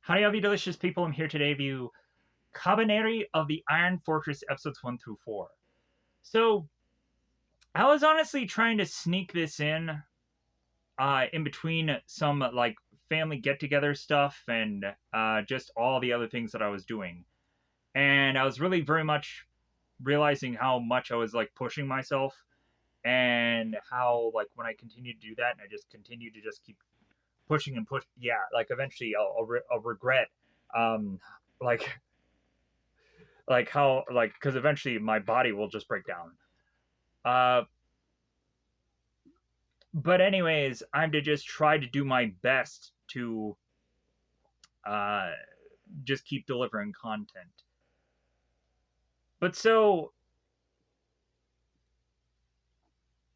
Howdy, all you delicious people. I'm here today to view Kabaneri of the Iron Fortress episodes 1 through 4. So, I was honestly trying to sneak this in between some like family get together stuff and just all the other things that I was doing. And I was really very much realizing how much I was like pushing myself and how like when I continued to do that and I just continued to just keep pushing and push, yeah, like eventually I'll regret um like how like because eventually my body will just break down. uh but anyways, I'm to just try to do my best to uh just keep delivering content. But so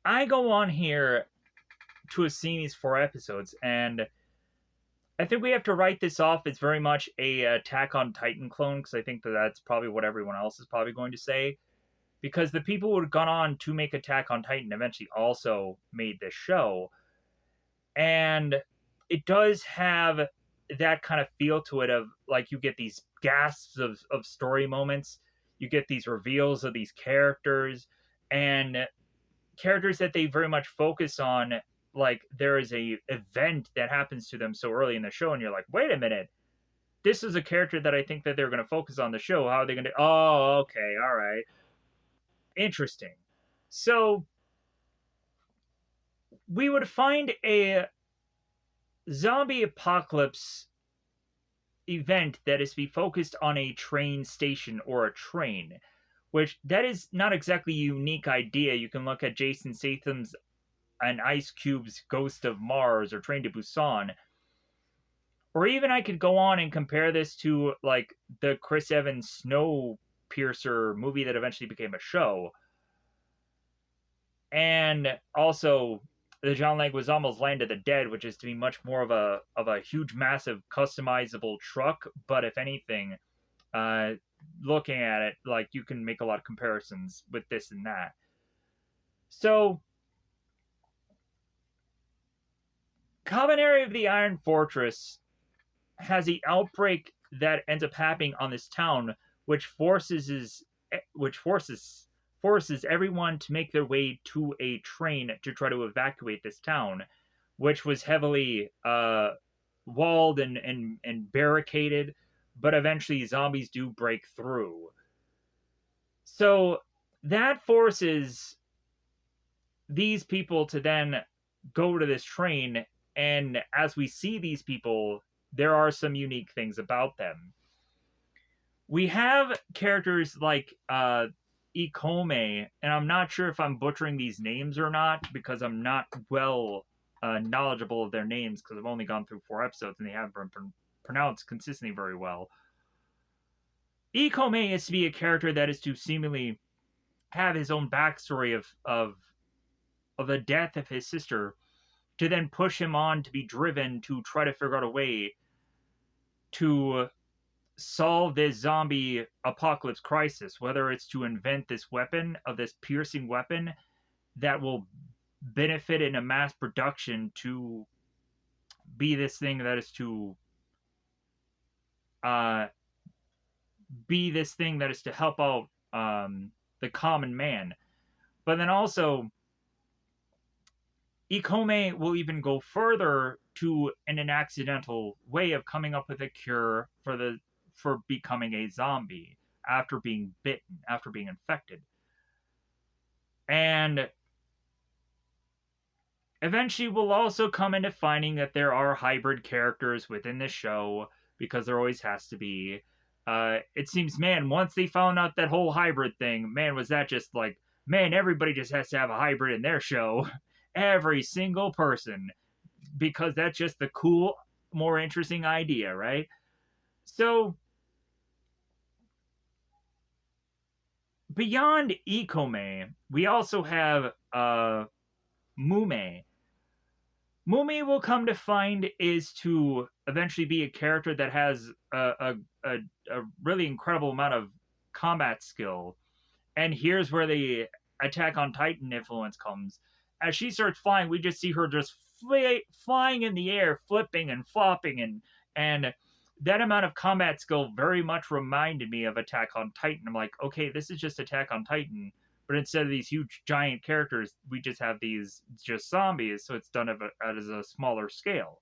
I go on here to have seen these 4 episodes, and I think we have to write this off as very much a Attack on Titan clone, because I think that's probably what everyone else is probably going to say, because the people who had gone on to make Attack on Titan eventually also made this show. And it does have that kind of feel to it of like you get these gasps of story moments, you get these reveals of these characters, and characters that they very much focus on. Like there is a event that happens to them so early in the show and you're like, wait a minute, this is a character that I think that they're going to focus on the show. How are they going to, oh, okay, all right, interesting. So we would find a zombie apocalypse event that is to be focused on a train station or a train, which that is not exactly a unique idea. You can look at Jason Statham's and Ice Cube's Ghost of Mars or Train to Busan, or even I could go on and compare this to like the Chris Evans Snowpiercer movie that eventually became a show, and also the John Leguizamo's Land of the Dead, which is to be much more of a huge, massive, customizable truck. But if anything, uh, looking at it, like you can make a lot of comparisons with this and that. So, Kabaneri of the Iron Fortress has the outbreak that ends up happening on this town, which forces everyone to make their way to a train to try to evacuate this town, which was heavily walled and barricaded. But eventually, zombies do break through. So that forces these people to then go to this train, and as we see these people, there are some unique things about them. We have characters like Ikome, and I'm not sure if I'm butchering these names or not because I'm not well knowledgeable of their names because I've only gone through 4 episodes and they haven't been pronounced consistently very well. Ikome is to be a character that is to seemingly have his own backstory of the death of his sister, to then push him on to be driven to try to figure out a way to solve this zombie apocalypse crisis, whether it's to invent this weapon of this piercing weapon that will benefit in a mass production to be this thing that is to uh, be this thing that is to help out the common man. But then also Ikome will even go further to in an accidental way of coming up with a cure for becoming a zombie after being bitten, after being infected. And eventually we'll also come into finding that there are hybrid characters within the show, because there always has to be. It seems, man, once they found out that whole hybrid thing, man, was that just like, man, everybody just has to have a hybrid in their show. Every single person, because that's just the cool, more interesting idea, right? So, beyond Ikome, we also have Mume. Mume will come to find is to eventually be a character that has a really incredible amount of combat skill. And here's where the Attack on Titan influence comes. As she starts flying, we just see her just flying in the air, flipping and flopping, and that amount of combat skill very much reminded me of Attack on Titan. I'm like, okay, this is just Attack on Titan, but instead of these huge giant characters, we just have these just zombies, so it's done at a smaller scale.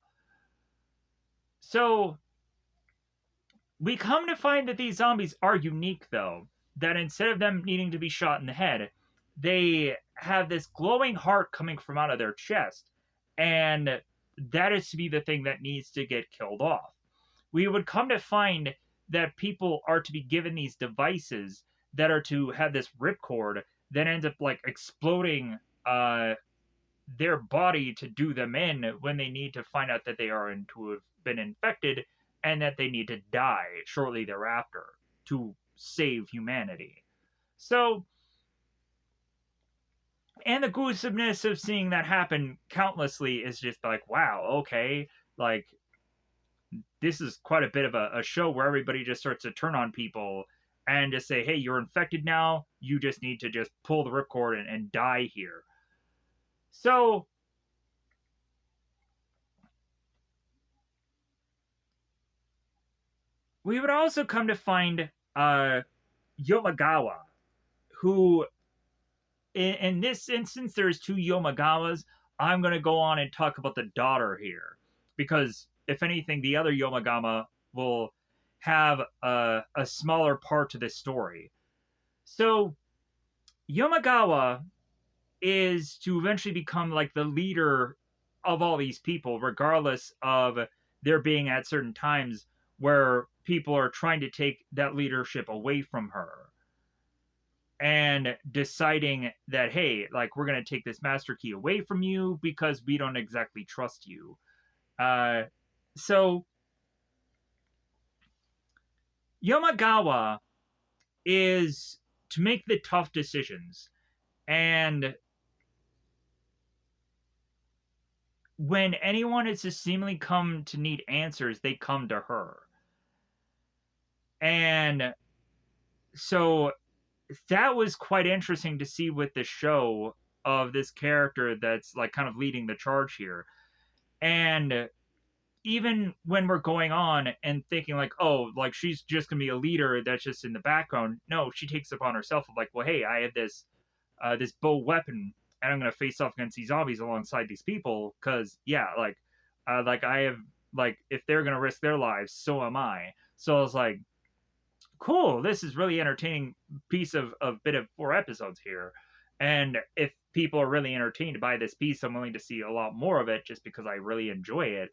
So we come to find that these zombies are unique, though. That instead of them needing to be shot in the head, they have this glowing heart coming from out of their chest, and that is to be the thing that needs to get killed off. We would come to find that people are to be given these devices that are to have this ripcord that ends up like exploding their body to do them in when they need to find out that they are to have been infected and that they need to die shortly thereafter to save humanity. So, and the gruesomeness of seeing that happen countlessly is just like, wow, okay, like this is quite a bit of a show where everybody just starts to turn on people and just say, hey, you're infected now. You just need to just pull the ripcord and die here. So, we would also come to find Yomagawa, who, in this instance, there's two Yomagawas. I'm going to go on and talk about the daughter here, because if anything, the other Yomagawa will have a smaller part to this story. So, Yomagawa is to eventually become like the leader of all these people, regardless of there being at certain times where people are trying to take that leadership away from her and deciding that, hey, like we're going to take this master key away from you because we don't exactly trust you. So Yomagawa is to make the tough decisions, and when anyone is to seemingly come to need answers, they come to her. And so that was quite interesting to see with the show of this character that's like kind of leading the charge here. And even when we're going on and thinking like, oh, like she's just gonna be a leader that's just in the background, no, she takes it upon herself of like, well, hey, I have this bow weapon and I'm gonna face off against these zombies alongside these people because yeah, like I have, like if they're gonna risk their lives, so am I. So I was like, cool, this is really entertaining piece of bit of 4 episodes here. And if people are really entertained by this piece, I'm willing to see a lot more of it just because I really enjoy it.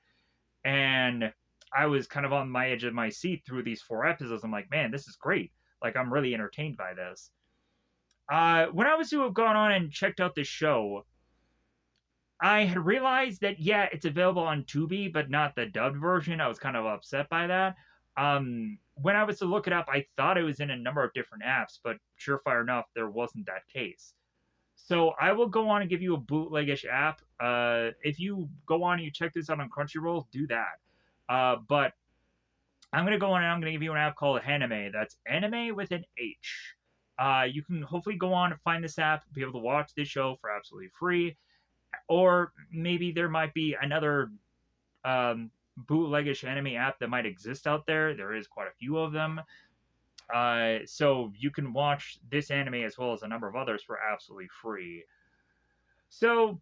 And I was kind of on my edge of my seat through these 4 episodes. I'm like, man, this is great. Like I'm really entertained by this. When I was to have gone on and checked out this show, I had realized that yeah, it's available on Tubi, but not the dubbed version. I was kind of upset by that. When I was to look it up, I thought it was in a number of different apps, but surefire enough, there wasn't that case. So I will go on and give you a bootlegish app. If you go on and you check this out on Crunchyroll, do that. But I'm gonna go on and I'm gonna give you an app called Hanime. That's anime with an H. You can hopefully go on and find this app, be able to watch this show for absolutely free, or maybe there might be another bootlegish anime app that might exist out there. There is quite a few of them. So you can watch this anime as well as a number of others for absolutely free. So,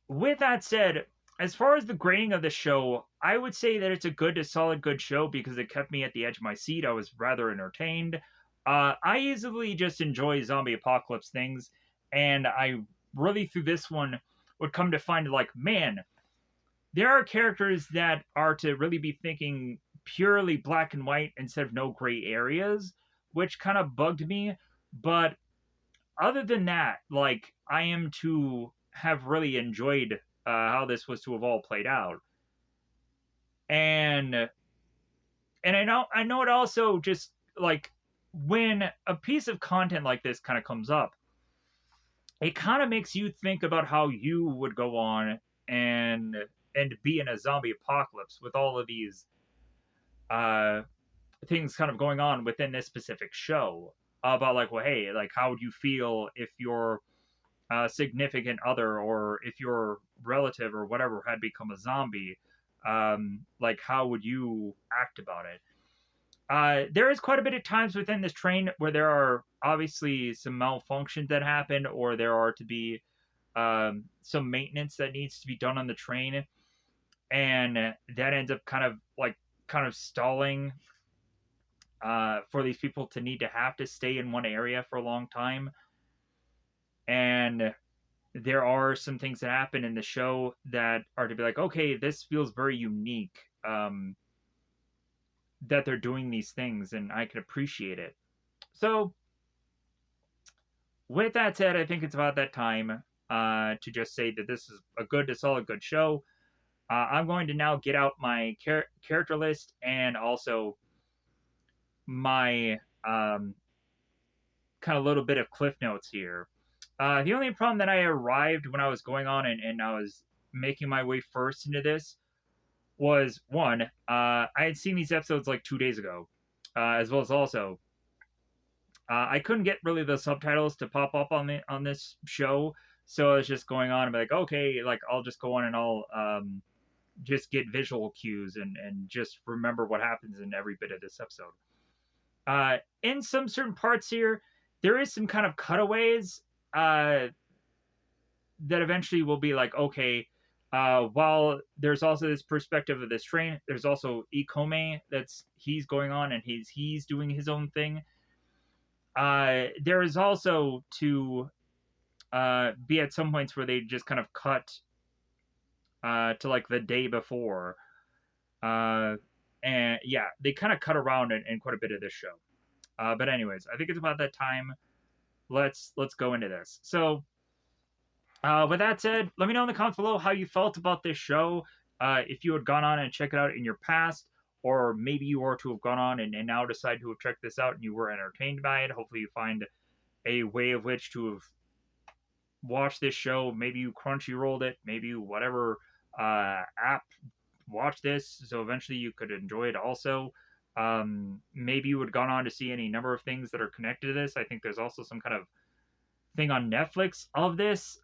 with that said, as far as the grading of the show, I would say that it's a good to solid good show because it kept me at the edge of my seat. I was rather entertained. I easily just enjoy zombie apocalypse things, and I really through this one would come to find like, man, there are characters that are to really be thinking purely black and white instead of no gray areas, which kind of bugged me. But other than that, like I am to have really enjoyed how this was to have all played out, and I know it also just like when a piece of content like this kind of comes up, it kind of makes you think about how you would go on and and be in a zombie apocalypse with all of these uh things kind of going on within this specific show about like, well, hey, like how would you feel if your significant other or if your relative or whatever had become a zombie, Like, how would you act about it? There is quite a bit of times within this train where there are obviously some malfunctions that happen, or there are to be some maintenance that needs to be done on the train, and that ends up kind of stalling for these people to need to have to stay in one area for a long time. And there are some things that happen in the show that are to be like, okay, this feels very unique. That they're doing these things, and I can appreciate it. So, with that said, I think it's about that time to just say that this is a solid, good show. I'm going to now get out my character list and also my kind of little bit of cliff notes here. The only problem that I arrived when I was going on and I was making my way first into this was one, I had seen these episodes like 2 days ago, as well as also I couldn't get really the subtitles to pop up on this show, so I was just going on and be like, okay, like I'll just go on and I'll just get visual cues and just remember what happens in every bit of this episode. In some certain parts here, there is some kind of cutaways that eventually will be like, okay, while there's also this perspective of this train, there's also Ikome he's going on and he's doing his own thing. There is also to be at some points where they just kind of cut to like the day before. And yeah, they kind of cut around in quite a bit of this show. But anyways, I think it's about that time. Let's go into this. So, with that said, let me know in the comments below how you felt about this show. If you had gone on and checked it out in your past, or maybe you were to have gone on and now decide to have checked this out and you were entertained by it. Hopefully, you find a way of which to have watched this show. Maybe you Crunchyrolled it. Maybe you whatever app watch this, so eventually you could enjoy it also. Maybe you would have gone on to see any number of things that are connected to this. I think there's also some kind of thing on Netflix of this.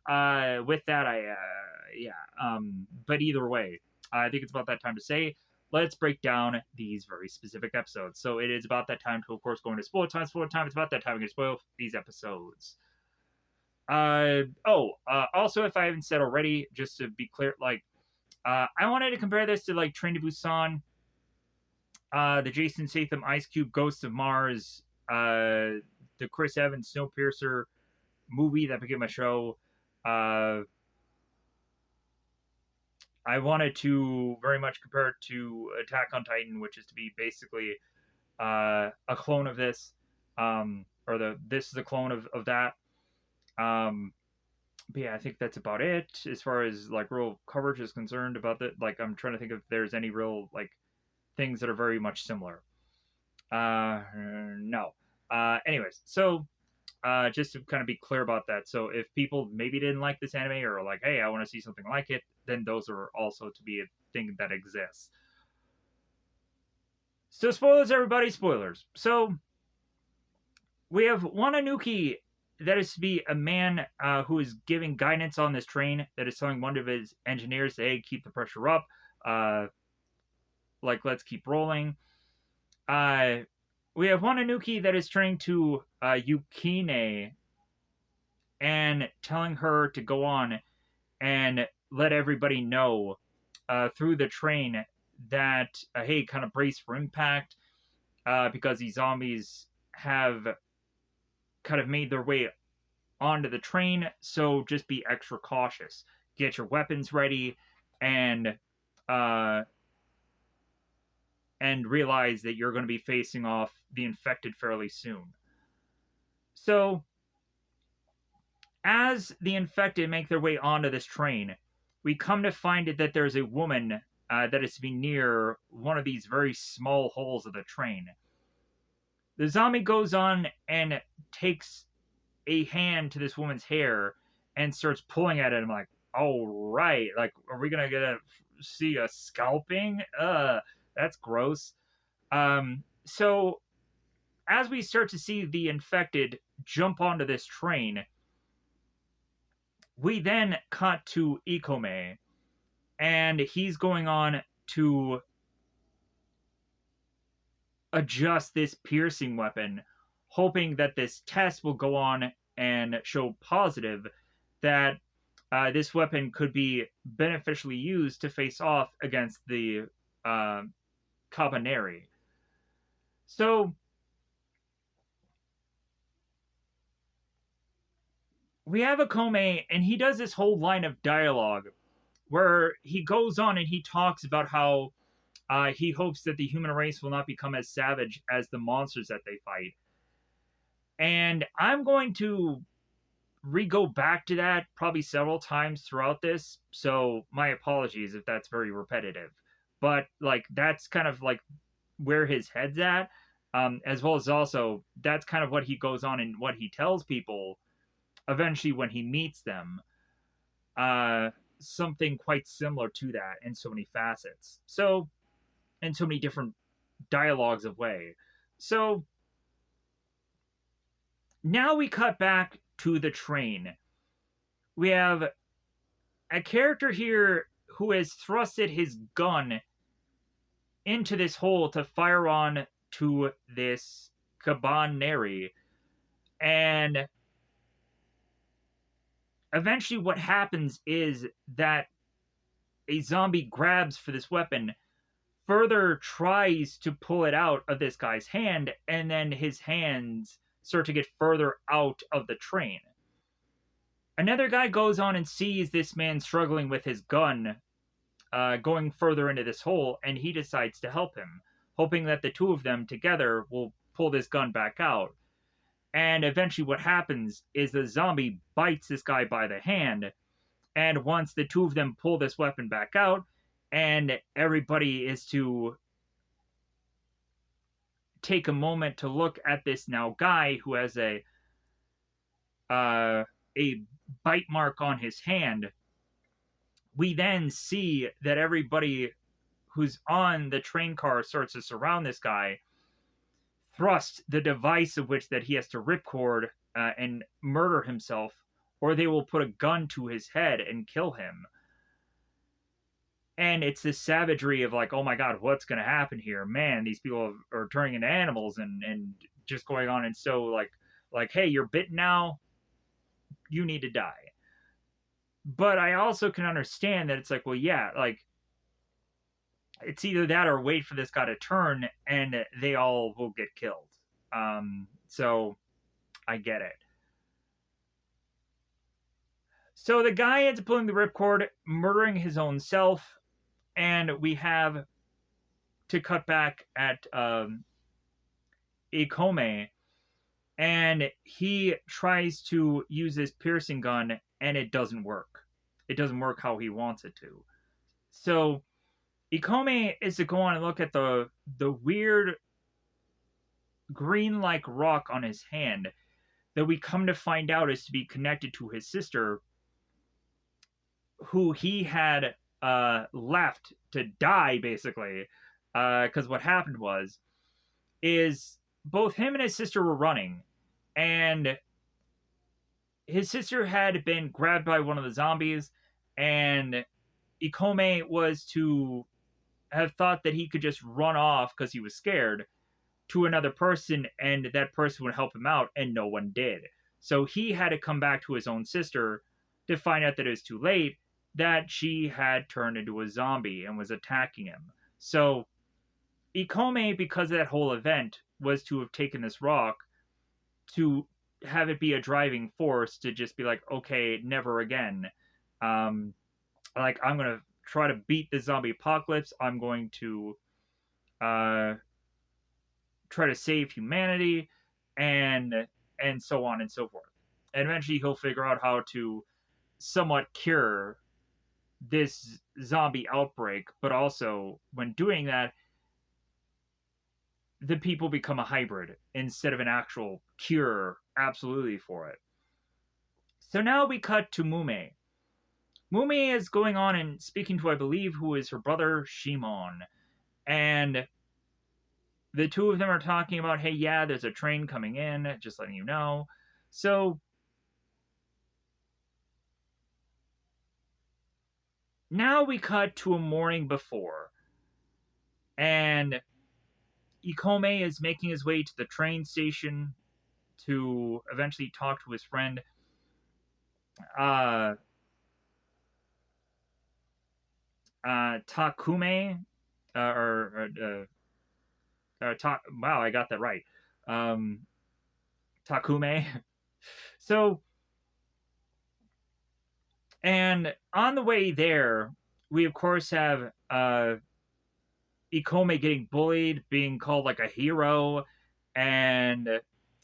With that, but either way, I think it's about that time to say, let's break down these very specific episodes. So it is about that time to, of course, go into spoiler time. Spoiler time. It's about that time we're going to spoil these episodes. Also, if I haven't said already, just to be clear, like, I wanted to compare this to like Train to Busan, the Jason Statham Ice Cube Ghost of Mars, the Chris Evans Snowpiercer movie that became a show. I wanted to very much compare it to Attack on Titan, which is to be basically a clone of this, this is a clone of that. But yeah, I think that's about it as far as like real coverage is concerned about that. Like, I'm trying to think if there's any real like things that are very much similar. No. Anyways, so just to kind of be clear about that. So if people maybe didn't like this anime or like, hey, I want to see something like it, then those are also to be a thing that exists. So spoilers, everybody, spoilers. So we have one Anuki that is to be a man who is giving guidance on this train, that is telling one of his engineers, hey, keep the pressure up. Like, let's keep rolling. We have one Anuki that is turning to Yukine and telling her to go on and let everybody know through the train that, hey, kind of brace for impact because these zombies have kind of made their way onto the train, so just be extra cautious. Get your weapons ready and realize that you're going to be facing off the infected fairly soon. So, as the infected make their way onto this train, we come to find it that there's a woman that is to be near one of these very small holes of the train. The zombie goes on and takes a hand to this woman's hair and starts pulling at it. I'm like, all right, like, are we gonna get to see a scalping? That's gross. So as we start to see the infected jump onto this train, we then cut to Ikome, and he's going on to adjust this piercing weapon, hoping that this test will go on and show positive that this weapon could be beneficially used to face off against the uh, Kabaneri. So we have Akome, and he does this whole line of dialogue where he goes on and he talks about how he hopes that the human race will not become as savage as the monsters that they fight. And I'm going to re-go back to that probably several times throughout this, so my apologies if that's very repetitive. But like that's kind of like where his head's at, as well as also that's kind of what he goes on and what he tells people eventually when he meets them. Uh, Something quite similar to that in so many facets. So in so many different dialogues of way. So now we cut back to the train. We have a character here who has thrusted his gun into this hole to fire on to this Kabaneri. And eventually, what happens is that a zombie grabs for this weapon, further tries to pull it out of this guy's hand, and then his hands start to get further out of the train. Another guy goes on and sees this man struggling with his gun, going further into this hole, and he decides to help him, hoping that the two of them together will pull this gun back out. And eventually, what happens is the zombie bites this guy by the hand, and once the two of them pull this weapon back out, and everybody is to take a moment to look at this now guy who has a bite mark on his hand, we then see that everybody who's on the train car starts to surround this guy, thrust the device of which that he has to ripcord and murder himself, or they will put a gun to his head and kill him. And it's this savagery of like, oh my god, what's going to happen here? Man, these people are turning into animals and just going on. And so like, hey, you're bitten now. You need to die. But I also can understand that it's like, well, yeah, like it's either that or wait for this guy to turn and they all will get killed. So I get it. So the guy ends up pulling the ripcord, murdering his own self, and we have to cut back at Ikome, and he tries to use his piercing gun, and it doesn't work. It doesn't work how he wants it to. So Ikome is to go on and look at the weird green-like rock on his hand that we come to find out is to be connected to his sister, who he had left to die, basically. Because what happened is both him and his sister were running, and his sister had been grabbed by one of the zombies, and Ikome was to have thought that he could just run off because he was scared to another person, and that person would help him out, and no one did. So he had to come back to his own sister to find out that it was too late, that she had turned into a zombie and was attacking him. So Ikome, because of that whole event, was to have taken this rock to have it be a driving force to just be like, okay, never again. Like, I'm going to try to beat the zombie apocalypse. I'm going to try to save humanity, and so on and so forth. And eventually he'll figure out how to somewhat cure this zombie outbreak, but also when doing that, the people become a hybrid instead of an actual cure absolutely for it. So now we cut to Mume. Mume is going on and speaking to, I believe, who is her brother, Shimon. And the two of them are talking about, hey, yeah, there's a train coming in, just letting you know. So now we cut to a morning before. And Ikome is making his way to the train station to eventually talk to his friend. Uh, Takume, wow, I got that right. Um, Takume. So, and on the way there, we of course have Ikome getting bullied, being called like a hero, and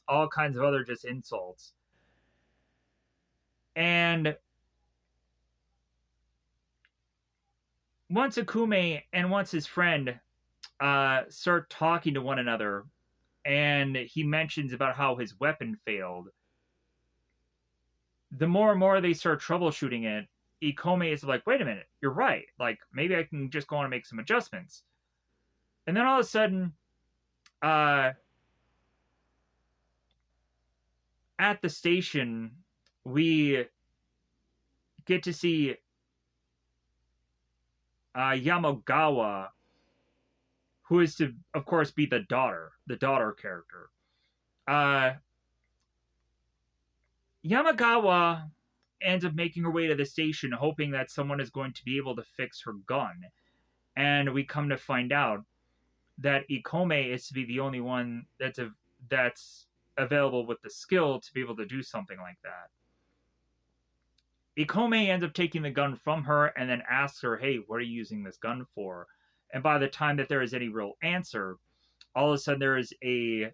all kinds of other just insults. And once Akume and once his friend start talking to one another, and he mentions about how his weapon failed, the more and more they start troubleshooting it, Ikome is like, wait a minute, you're right. Like, maybe I can just go on and make some adjustments. And then all of a sudden, uh, at the station, we get to see Yamagawa, who is to, of course, be the daughter character. Uh, Yamagawa ends up making her way to the station, hoping that someone is going to be able to fix her gun. And we come to find out that Ikome is to be the only one that's available with the skill to be able to do something like that. Ikome ends up taking the gun from her and then asks her, "Hey, what are you using this gun for?" And by the time that there is any real answer, all of a sudden there is a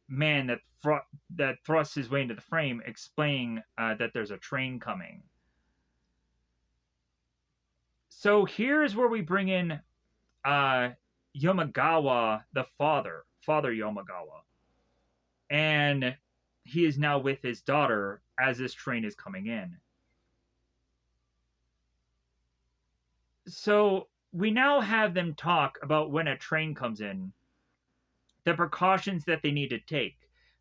man that thrusts his way into the frame, explaining that there's a train coming. So here's where we bring in Yamagawa, the Father Yamagawa, and he is now with his daughter as this train is coming in. So we now have them talk about when a train comes in, the precautions that they need to take.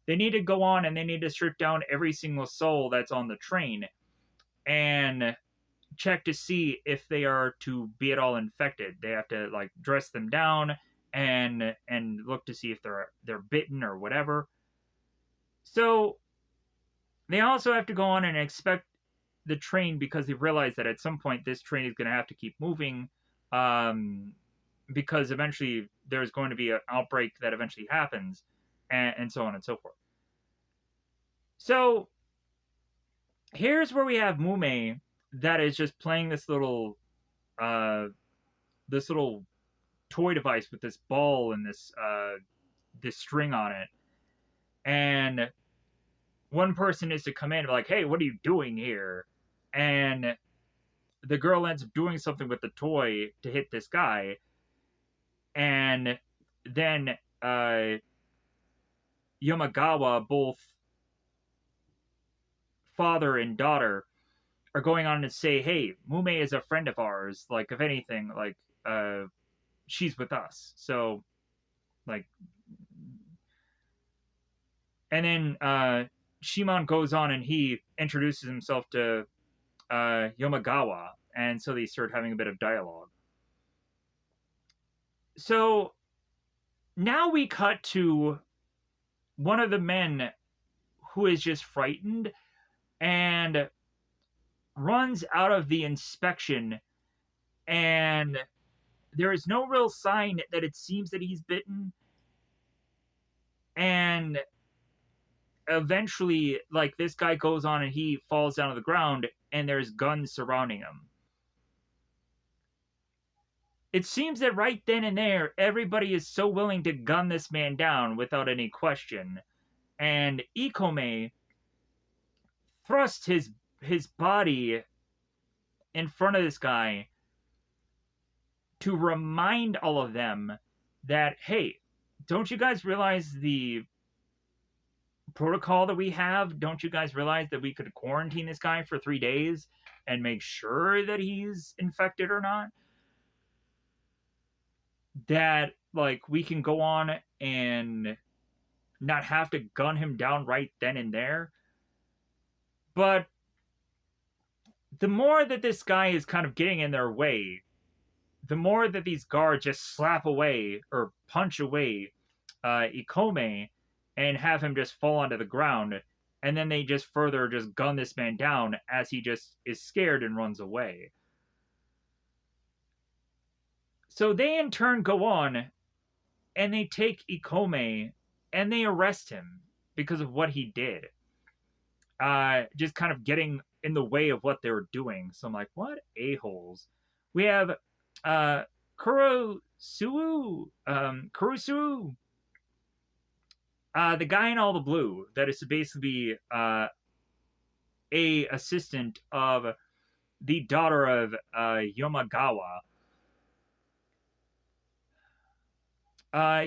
They need to go on and they need to strip down every single soul that's on the train and check to see if they are to be at all infected. They have to like dress them down and look to see if they're bitten or whatever. So they also have to go on and inspect the train because they realize that at some point this train is going to have to keep moving, um, because eventually there's going to be an outbreak that eventually happens, and so on and so forth. So here's where we have Mume that is just playing uh, this little toy device with this ball and this string on it, and one person is to come in and be like, "Hey, what are you doing here?" And the girl ends up doing something with the toy to hit this guy, and then Yamagawa, both father and daughter, are going on to say, "Hey, Mume is a friend of ours. Like, if anything, like, she's with us." So, like, and then Shimon goes on and he introduces himself to Yamagawa, and so they start having a bit of dialogue. So now we cut to one of the men who is just frightened and runs out of the inspection, and there is no real sign that it seems that he's bitten. And eventually, like, this guy goes on and he falls down to the ground, and there's guns surrounding him. It seems that right then and there, everybody is so willing to gun this man down without any question. And Ikome thrusts his body in front of this guy to remind all of them that, hey, don't you guys realize the protocol that we have? Don't you guys realize that we could quarantine this guy for 3 days and make sure that he's infected or not? That, like, we can go on and not have to gun him down right then and there. But the more that this guy is kind of getting in their way, the more that these guards just slap away or punch away Ikome and have him just fall onto the ground, and then they just further just gun this man down as he just is scared and runs away. So they in turn go on and they take Ikome and they arrest him because of what he did. Just kind of getting in the way of what they were doing. So I'm like, what a-holes? We have Kurosuo, the guy in all the blue that is basically a assistant of the daughter of Yomagawa.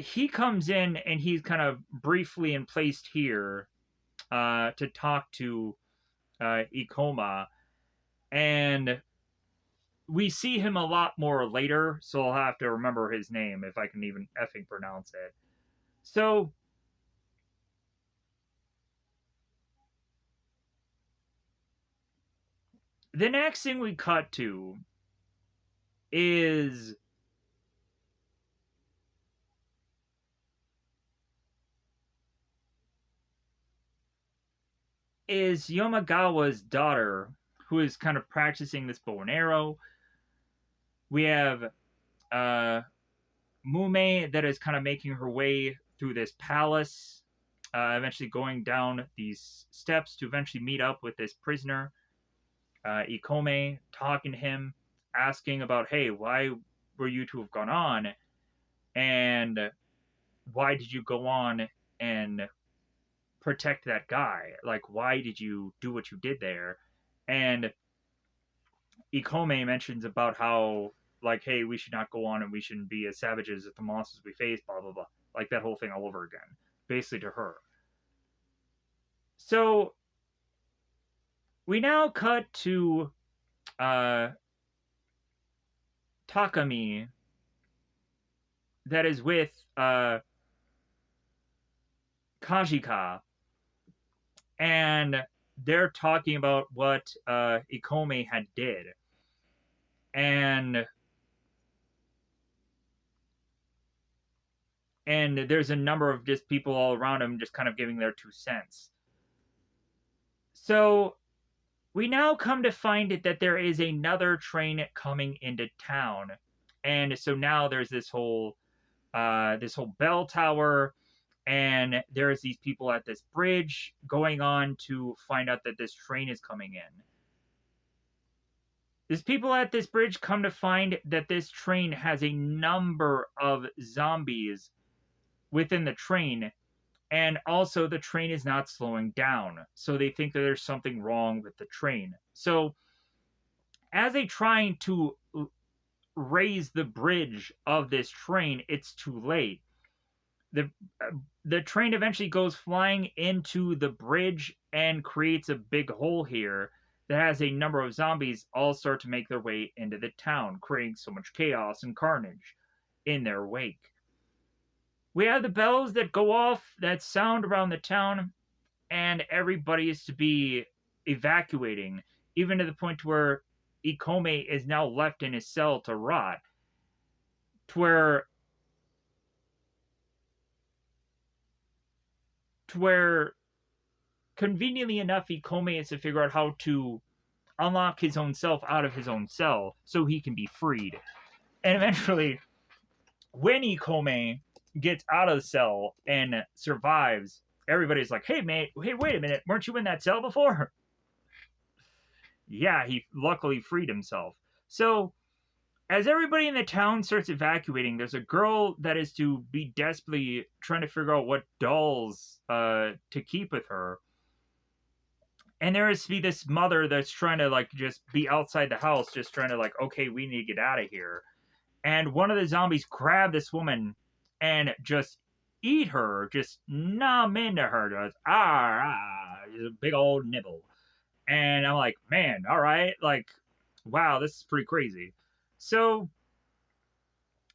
He comes in and he's kind of briefly placed here to talk to Ikoma, and we see him a lot more later, so I'll have to remember his name if I can even effing pronounce it. So the next thing we cut to is Yomagawa's daughter, who is kind of practicing this bow and arrow. We have Mume that is kind of making her way through this palace, eventually going down these steps to eventually meet up with this prisoner, Ikome, talking to him, asking about, hey, why were you to have gone on? And why did you go on and protect that guy? Like, why did you do what you did there? And Ikome mentions about how, like, hey, we should not go on and we shouldn't be as savages as the monsters we face, blah, blah, blah. Like that whole thing all over again, basically to her. So we now cut to Takami that is with Kajika, and they're talking about what Ikome had did. And there's a number of just people all around him just kind of giving their 2 cents. So we now come to find it that there is another train coming into town. And so now there's this whole bell tower, and there's these people at this bridge going on to find out that this train is coming in. These people at this bridge come to find that this train has a number of zombies within the train, and also the train is not slowing down. So they think that there's something wrong with the train. So as they trying to raise the bridge of this train, it's too late. The train eventually goes flying into the bridge and creates a big hole here that has a number of zombies all start to make their way into the town, creating so much chaos and carnage in their wake. We have the bells that go off that sound around the town, and everybody is to be evacuating, even to the point where Ikome is now left in his cell to rot. To where conveniently enough, Ikome is to figure out how to unlock his own self out of his own cell so he can be freed. And eventually, when Ikome gets out of the cell and survives, everybody's like, hey, mate, hey, wait a minute, weren't you in that cell before? Yeah, he luckily freed himself. So, as everybody in the town starts evacuating, there's a girl that is to be desperately trying to figure out what dolls to keep with her. And there is to be this mother that's trying to, like, just be outside the house, just trying to, like, okay, we need to get out of here. And one of the zombies grab this woman and just eat her, just numb into her, just, just a big old nibble. And I'm like, man, all right, like, wow, this is pretty crazy. So,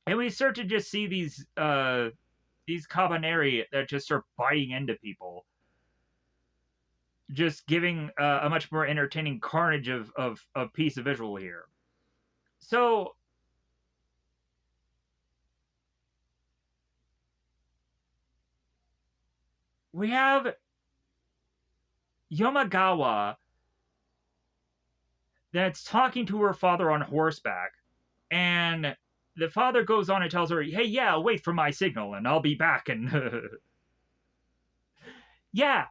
and we start to just see these Kabaneri that just start biting into people, just giving a much more entertaining carnage of piece of visual here. So we have Yomagawa that's talking to her father on horseback, and the father goes on and tells her, "Hey, yeah, wait for my signal, and I'll be back." And yeah,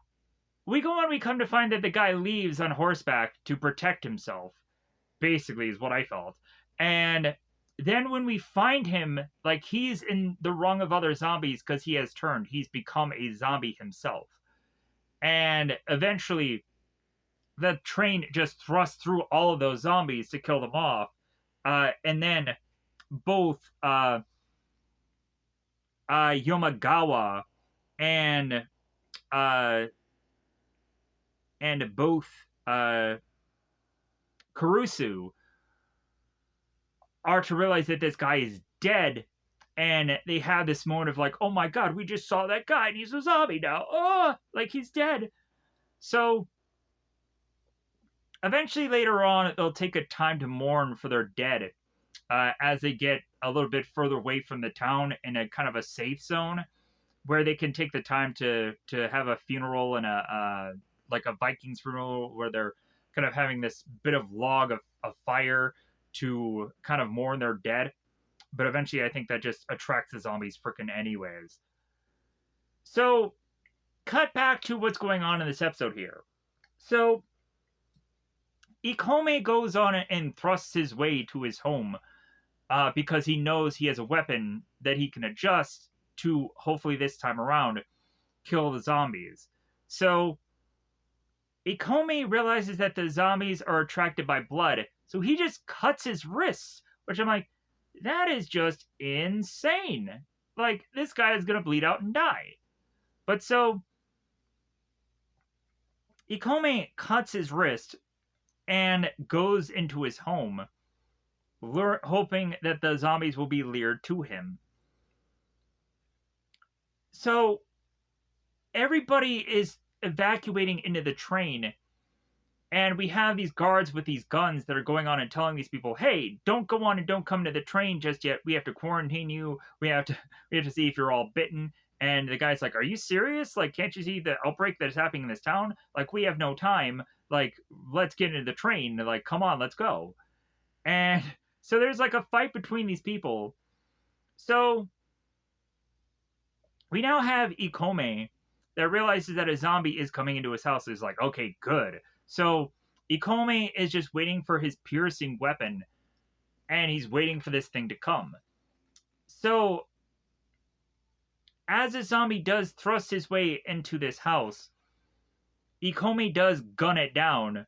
we go on. We come to find that the guy leaves on horseback to protect himself. Basically, is what I felt. And then when we find him, like he's in the rung of other zombies because he has turned. He's become a zombie himself, and eventually the train just thrusts through all of those zombies to kill them off. And then both Yomagawa and uh, both Kurusu are to realize that this guy is dead, and they have this moment of like, oh my god, we just saw that guy and he's a zombie now. Oh, like he's dead. So eventually later on, they'll take a time to mourn for their dead as they get a little bit further away from the town in a kind of a safe zone where they can take the time to have a funeral and a like a Vikings funeral where they're kind of having this bit of log of fire to kind of mourn their dead. But eventually, I think that just attracts the zombies freaking anyways. So, cut back to what's going on in this episode here. So, Ikome goes on and thrusts his way to his home because he knows he has a weapon that he can adjust to, hopefully this time around, kill the zombies. So, Ikome realizes that the zombies are attracted by blood, so he just cuts his wrists, which I'm like, that is just insane. Like, this guy is going to bleed out and die. But so, Ikome cuts his wrist and goes into his home, hoping that the zombies will be lured to him. So, everybody is evacuating into the train, and we have these guards with these guns that are going on and telling these people, hey, don't go on and don't come to the train just yet. We have to quarantine you. We have to see if you're all bitten. And the guy's like, are you serious? Like, can't you see the outbreak that is happening in this town? Like, we have no time. Like, let's get into the train. Like, come on, let's go. And so there's like a fight between these people. So we now have Ikome that realizes that a zombie is coming into his house. Is like, okay, good. So Ikome is just waiting for his piercing weapon, and he's waiting for this thing to come. So as a zombie does thrust his way into this house, Ikome does gun it down,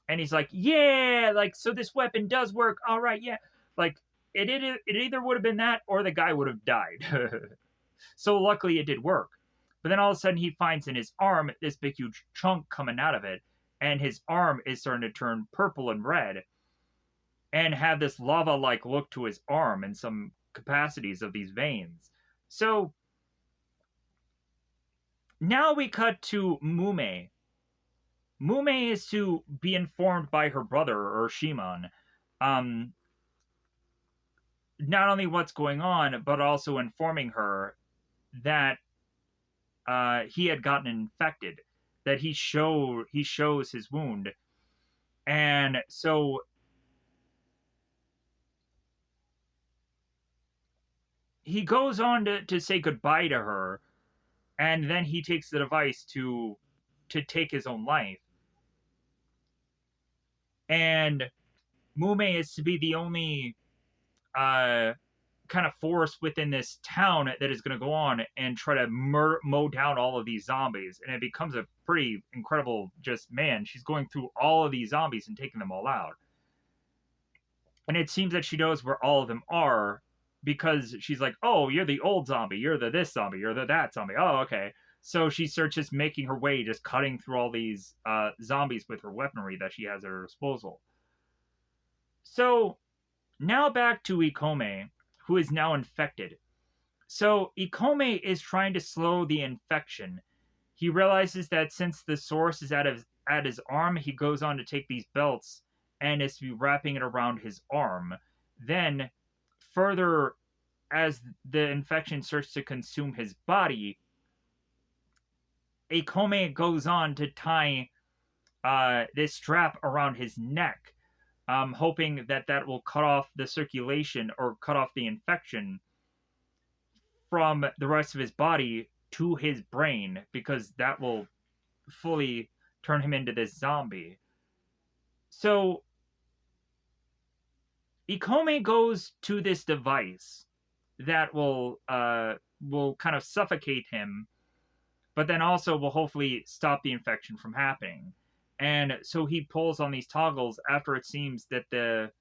and he's like, yeah, like, so this weapon does work. All right, yeah. Like, it either would have been that or the guy would have died. So luckily it did work. But then all of a sudden he finds in his arm this big huge chunk coming out of it, and his arm is starting to turn purple and red and have this lava-like look to his arm and some capacities of these veins. So now we cut to Mume. Mume is to be informed by her brother, or Shimon, not only what's going on, but also informing her that he had gotten infected, that he shows his wound. And so he goes on to say goodbye to her, and then he takes the device to take his own life. And Mume is to be the only kind of force within this town that is going to go on and try to mow down all of these zombies. And it becomes a pretty incredible, just, man, she's going through all of these zombies and taking them all out. And it seems that she knows where all of them are, because she's like, oh, you're the old zombie, you're the this zombie, you're the that zombie. Oh, okay. So she starts just making her way, just cutting through all these zombies with her weaponry that she has at her disposal. So now back to Ikome, who is now infected. So Ikome is trying to slow the infection. He realizes that since the source is at his arm, he goes on to take these belts and is to be wrapping it around his arm. Then, further, as the infection starts to consume his body, Ikome goes on to tie this strap around his neck, hoping that that will cut off the circulation or cut off the infection from the rest of his body to his brain, because that will fully turn him into this zombie. So Ikome goes to this device that will kind of suffocate him, but then also will hopefully stop the infection from happening. And so he pulls on these toggles after it seems that the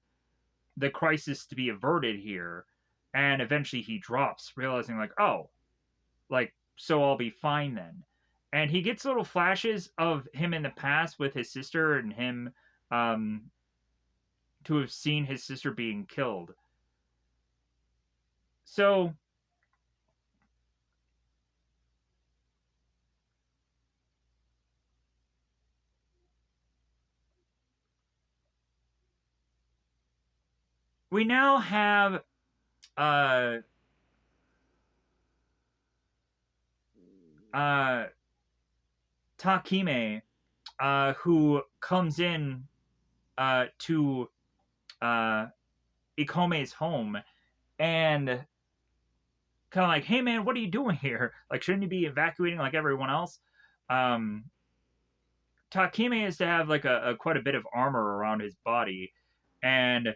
crisis to be averted here, and eventually he drops, realizing like, oh, like so I'll be fine then. And he gets little flashes of him in the past with his sister and him um, to have seen his sister being killed. So we now have uh, uh, Takime, who comes in to uh, Ikome's home and kind of like, hey man, what are you doing here? Like, shouldn't you be evacuating like everyone else? Um, Takime is to have like a quite a bit of armor around his body, and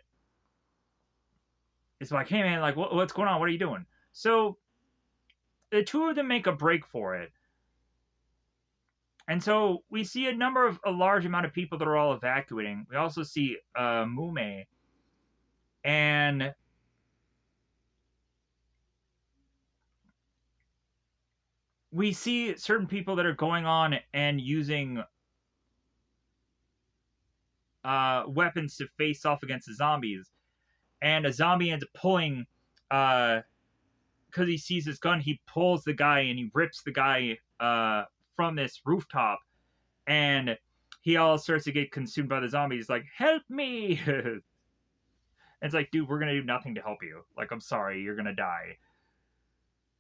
it's like, hey man, like what's going on? What are you doing? So the two of them make a break for it, and so we see a large amount of people that are all evacuating. We also see Mume, and we see certain people that are going on and using weapons to face off against the zombies. And a zombie ends up pulling, because he sees his gun, he pulls the guy and he rips the guy from this rooftop. And he all starts to get consumed by the zombies, like, help me! It's like, dude, we're gonna do nothing to help you. Like, I'm sorry, you're gonna die.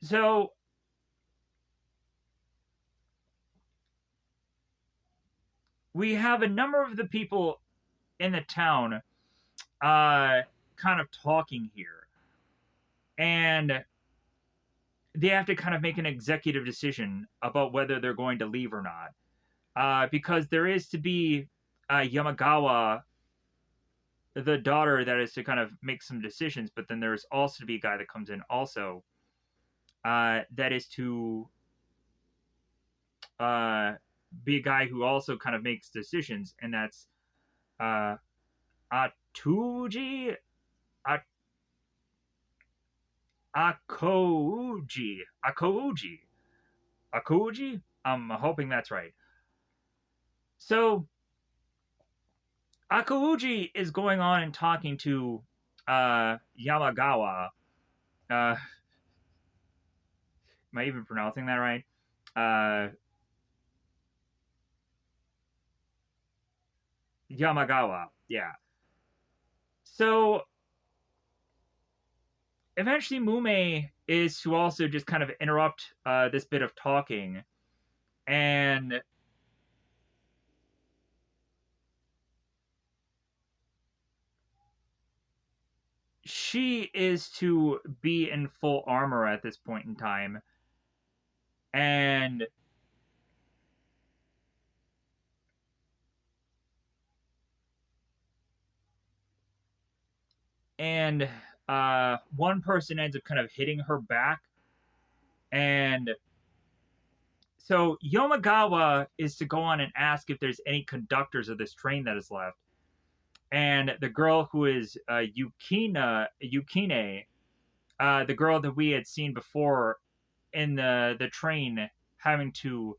So we have a number of the people in the town kind of talking here. And they have to kind of make an executive decision about whether they're going to leave or not. Because there is to be Yamagawa, the daughter, that is to kind of make some decisions, but then there's also to be a guy that comes in also that is to uh, be a guy who also kind of makes decisions, and that's uh, Atuji Akouji. Akouji. Akouji? I'm hoping that's right. So, Akouji is going on and talking to Yamagawa. Am I even pronouncing that right? Yamagawa. Yeah. So, eventually, Mume is to also just kind of interrupt this bit of talking. And she is to be in full armor at this point in time. And and one person ends up kind of hitting her back. And so Yomagawa is to go on and ask if there's any conductors of this train that is left. And the girl who is Yukine, the girl that we had seen before in the train, having to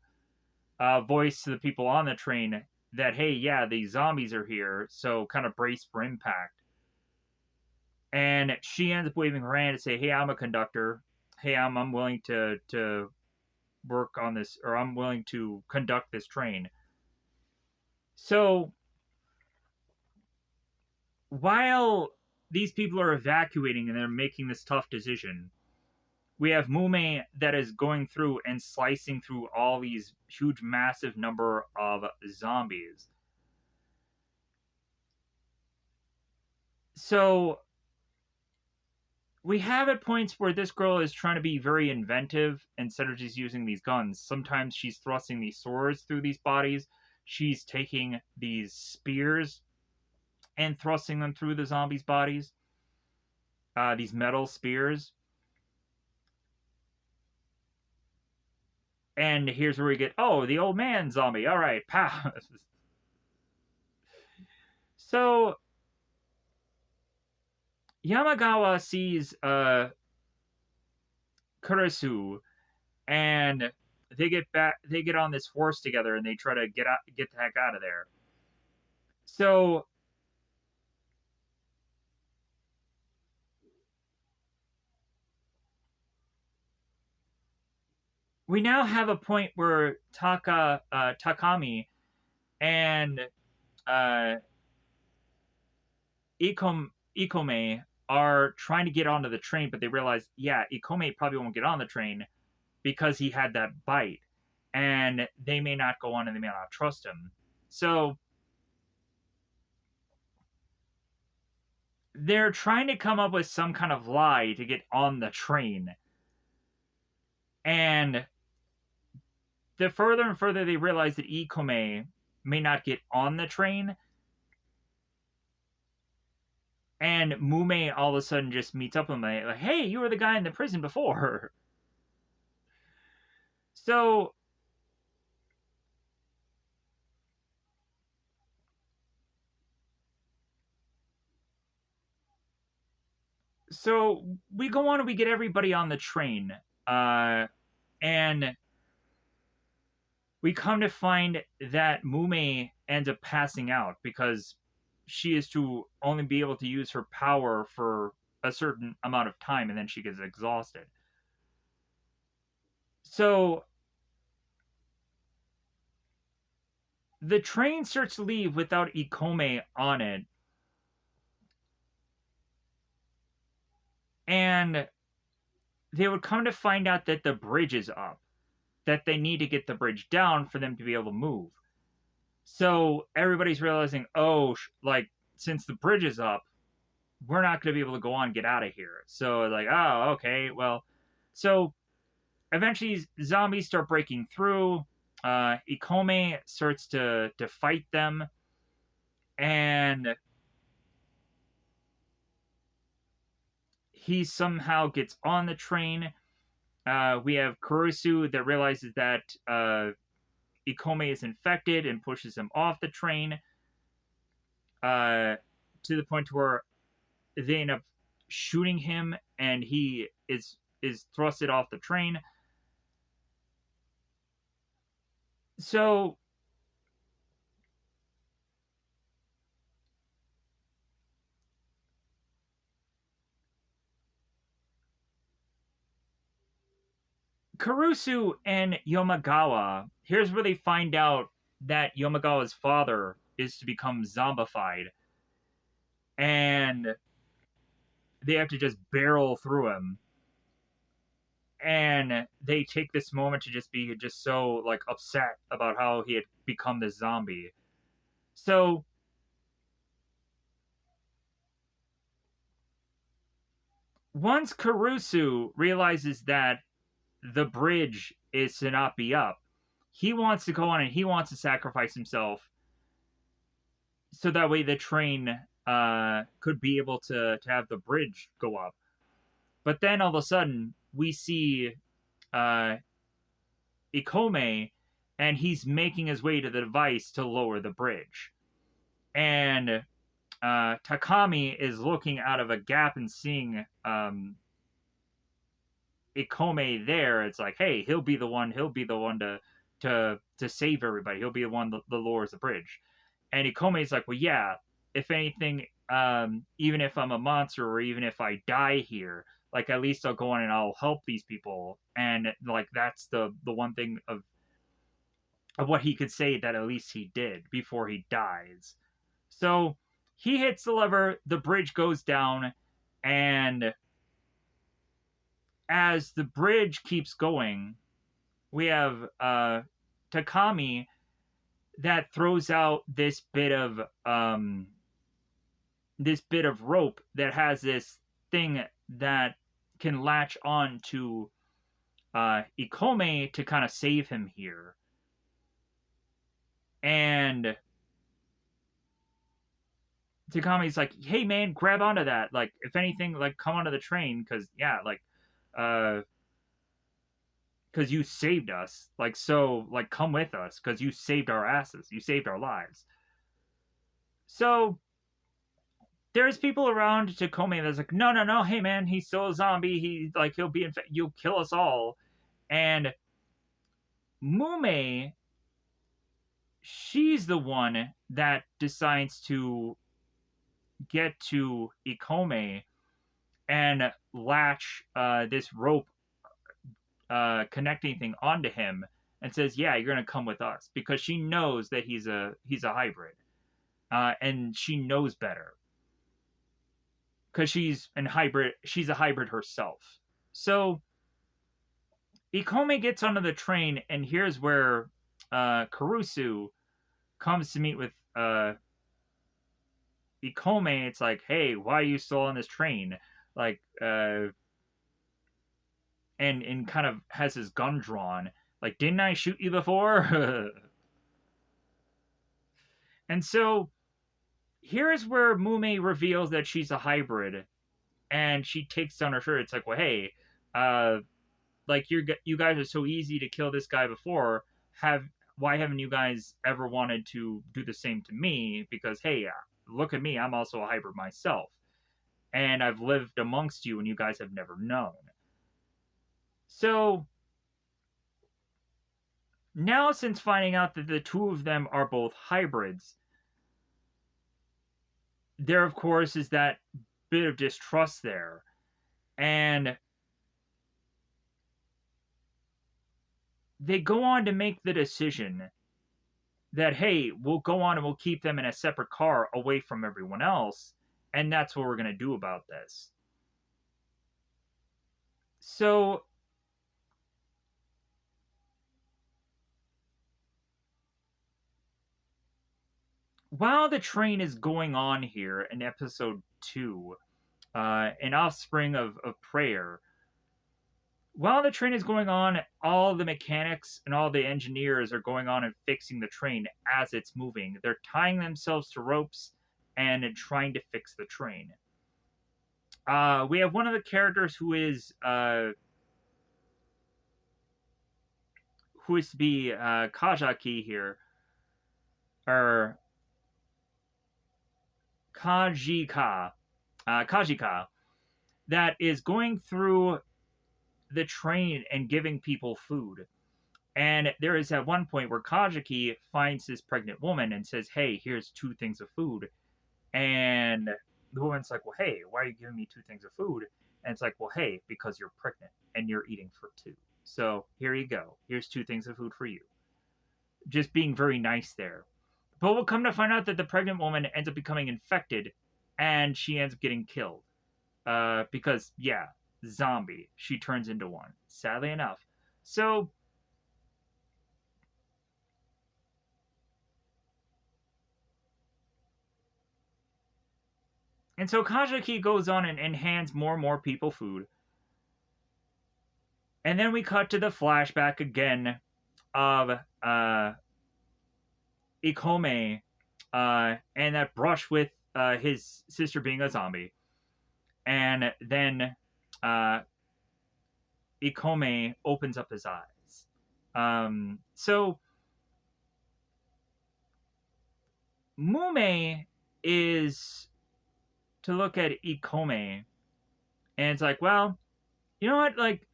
voice to the people on the train that, hey, yeah, these zombies are here, so kind of brace for impact. And she ends up waving her hand to say, hey, I'm a conductor. Hey, I'm willing to work on this, or I'm willing to conduct this train. So while these people are evacuating and they're making this tough decision, we have Mume that is going through and slicing through all these huge, massive number of zombies. So we have at points where this girl is trying to be very inventive instead of just using these guns. Sometimes she's thrusting these swords through these bodies. She's taking these spears and thrusting them through the zombies' bodies. These metal spears. And here's where we get, oh, the old man zombie. All right, pow. So Yamagawa sees Kurisu, and they get back. They get on this horse together, and they try to get the heck out of there. So we now have a point where Takami and uh, Ikome are trying to get onto the train, but they realize, yeah, Ikome probably won't get on the train because he had that bite, and they may not go on and they may not trust him. So they're trying to come up with some kind of lie to get on the train. And the further and further they realize that Ikome may not get on the train, and Mume all of a sudden just meets up with him like, hey, you were the guy in the prison before. So so we go on and we get everybody on the train. And we come to find that Mume ends up passing out because she is to only be able to use her power for a certain amount of time and then she gets exhausted. So the train starts to leave without Ikome on it. And they would come to find out that the bridge is up, that they need to get the bridge down for them to be able to move. So everybody's realizing, oh, like, since the bridge is up, we're not going to be able to go on and get out of here. So, like, oh, okay, well. So eventually, zombies start breaking through. Ikome starts to fight them. And he somehow gets on the train. We have Kurusu that realizes that Ikome is infected and pushes him off the train to the point where they end up shooting him and he is thrusted off the train. So Kurusu and Yomagawa, here's where they find out that Yomagawa's father is to become zombified. And they have to just barrel through him. And they take this moment to just be just so like upset about how he had become this zombie. So once Kurusu realizes that the bridge is to not be up, he wants to go on and he wants to sacrifice himself so that way the train could be able to have the bridge go up. But then all of a sudden, we see uh, Ikome, and he's making his way to the device to lower the bridge. And Takami is looking out of a gap and seeing Ikome there. It's like, hey, he'll be the one. He'll be the one to save everybody. He'll be the one that lowers the bridge. And Ikome's like, well, yeah. If anything, even if I'm a monster or even if I die here, like at least I'll go on and I'll help these people. And like that's the one thing of what he could say that at least he did before he dies. So he hits the lever, the bridge goes down, and as the bridge keeps going, we have Takami that throws out this bit of rope that has this thing that can latch on to Ikome to kind of save him here. And Takami's like, "Hey man, grab onto that. Like, if anything, like come onto the train, because yeah, like, uh, because you saved us. Like, so like come with us, because you saved our asses. You saved our lives." So there's people around Takome that's like, "No, no, no. Hey man, he's still a zombie. He'll be you'll kill us all." And Mume, she's the one that decides to get to Ikome and latch this rope connecting thing onto him and says, "Yeah, you're gonna come with us," because she knows that he's a hybrid, and she knows better because she's a hybrid herself. So Ikome gets onto the train, and here's where Karusu comes to meet with Ikome. It's like, "Hey, why are you still on this train?" Like, and kind of has his gun drawn. Like, "Didn't I shoot you before?" And so here's where Mume reveals that she's a hybrid, and she takes down her shirt. It's like, "Well, hey, uh, like you guys are so easy to kill this guy before. Have Why haven't you guys ever wanted to do the same to me? Because hey, look at me, I'm also a hybrid myself, and I've lived amongst you, and you guys have never known." So now, since finding out that the two of them are both hybrids, there of course is that bit of distrust there, and they go on to make the decision that hey, we'll go on and we'll keep them in a separate car away from everyone else, and that's what we're going to do about this. So while the train is going on here in episode 2, an offspring of prayer, while the train is going on, all the mechanics and all the engineers are going on and fixing the train as it's moving. They're tying themselves to ropes and trying to fix the train. We have one of the characters who is to be Kajaki here, or Kajika, that is going through the train and giving people food. And there is at one point where Kajiki finds this pregnant woman and says, "Hey, here's 2 things of food." And the woman's like, "Well, hey, why are you giving me 2 things of food?" And it's like, "Well, hey, because you're pregnant and you're eating for 2. So here you go. Here's 2 things of food for you." Just being very nice there. But we'll come to find out that the pregnant woman ends up becoming infected and she ends up getting killed. Because, yeah, zombie. She turns into one, sadly enough. So, and so Kajaki goes on and hands more and more people food. And then we cut to the flashback again of Ikome and that brush with his sister being a zombie. And then uh, Ikome opens up his eyes. So Mume is to look at Ikome, and it's like, well, you know what? Like,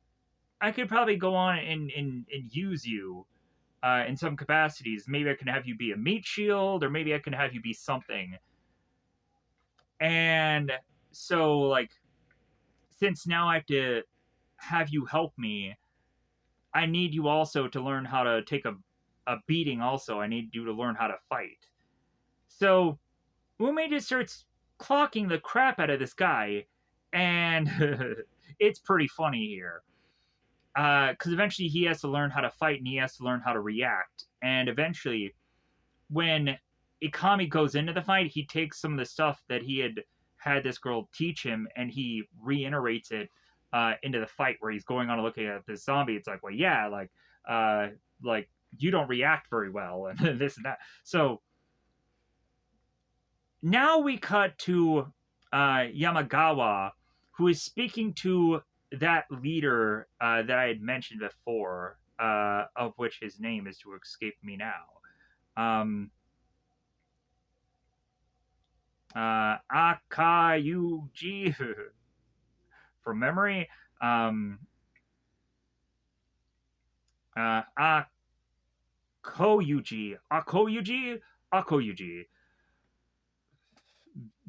I could probably go on and use you in some capacities. Maybe I can have you be a meat shield, or maybe I can have you be something. And so, like, since now I have to have you help me, I need you also to learn how to take a beating. Also, I need you to learn how to fight. So Ume just starts clocking the crap out of this guy, and it's pretty funny here. Because eventually he has to learn how to fight and he has to learn how to react. And eventually, when Ikami goes into the fight, he takes some of the stuff that he had this girl teach him and he reiterates it into the fight where he's going on and looking at this zombie. It's like, well, yeah, like you don't react very well and this and that. So now we cut to Yamagawa, who is speaking to that leader that I had mentioned before, of which his name is to escape me now. Akayuji from memory. Akoyuji.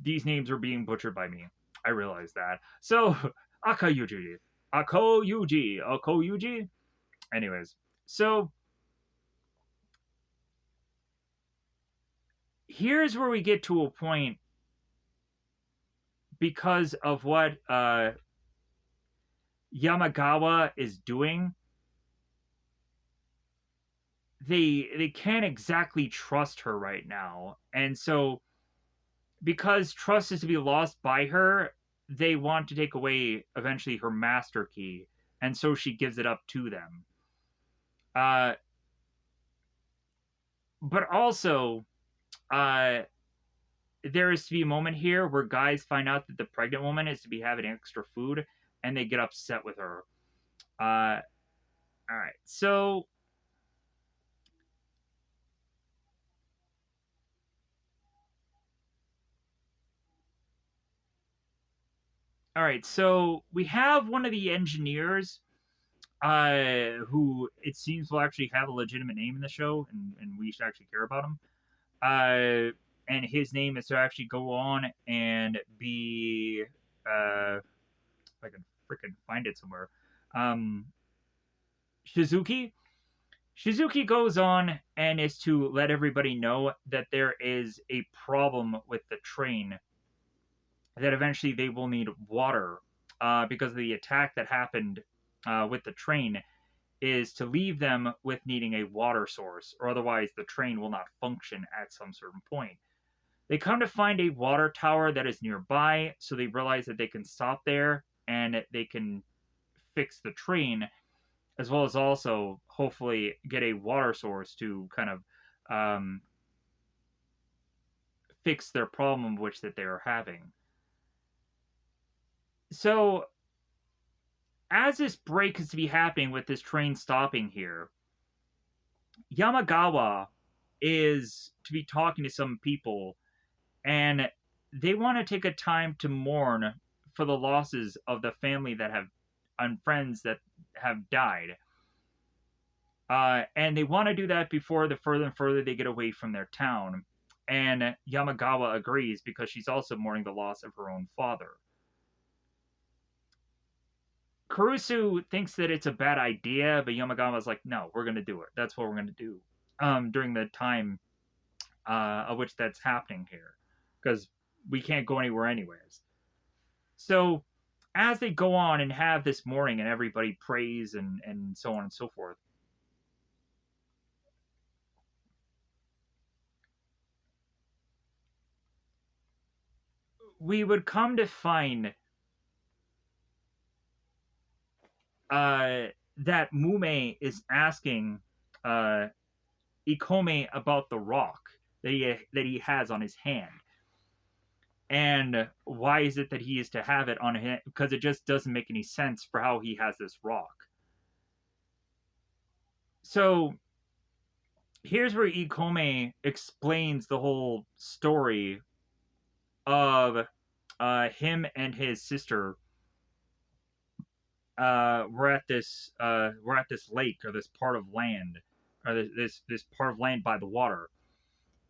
These names are being butchered by me. I realize that. So, Akoyuji. Anyways, so here's where we get to a point because of what Yamagawa is doing. They can't exactly trust her right now, and so because trust is to be lost by her, they want to take away eventually her master key, and so she gives it up to them. But also, there is to be a moment here where guys find out that the pregnant woman is to be having extra food, and they get upset with her. All right, so we have one of the engineers who it seems will actually have a legitimate name in the show, and we should actually care about him. And his name is to actually go on and be, if I can freaking find it somewhere, Shizuki. Shizuki goes on and is to let everybody know that there is a problem with the train, that eventually they will need water because of the attack that happened with the train is to leave them with needing a water source, or otherwise the train will not function at some certain point. They come to find a water tower that is nearby, so they realize that they can stop there and they can fix the train, as well as also hopefully get a water source to kind of fix their problem which that they are having. So as this break is to be happening with this train stopping here, Yamagawa is to be talking to some people, and they want to take a time to mourn for the losses of the family that have and friends that have died. And they want to do that before the further and further they get away from their town. And Yamagawa agrees because she's also mourning the loss of her own father. Kurusu thinks that it's a bad idea, but Yamagawa's like, no, we're going to do it. That's what we're going to do during the time of which that's happening here. Because we can't go anywhere anyways. So as they go on and have this mourning and everybody prays and so on and so forth, we would come to find that Mume is asking Ikome about the rock that he has on his hand. And why is it that he is to have it on him? Because it just doesn't make any sense for how he has this rock. So here's where Ikome explains the whole story of him and his sister we're at this lake or this part of land or this part of land by the water,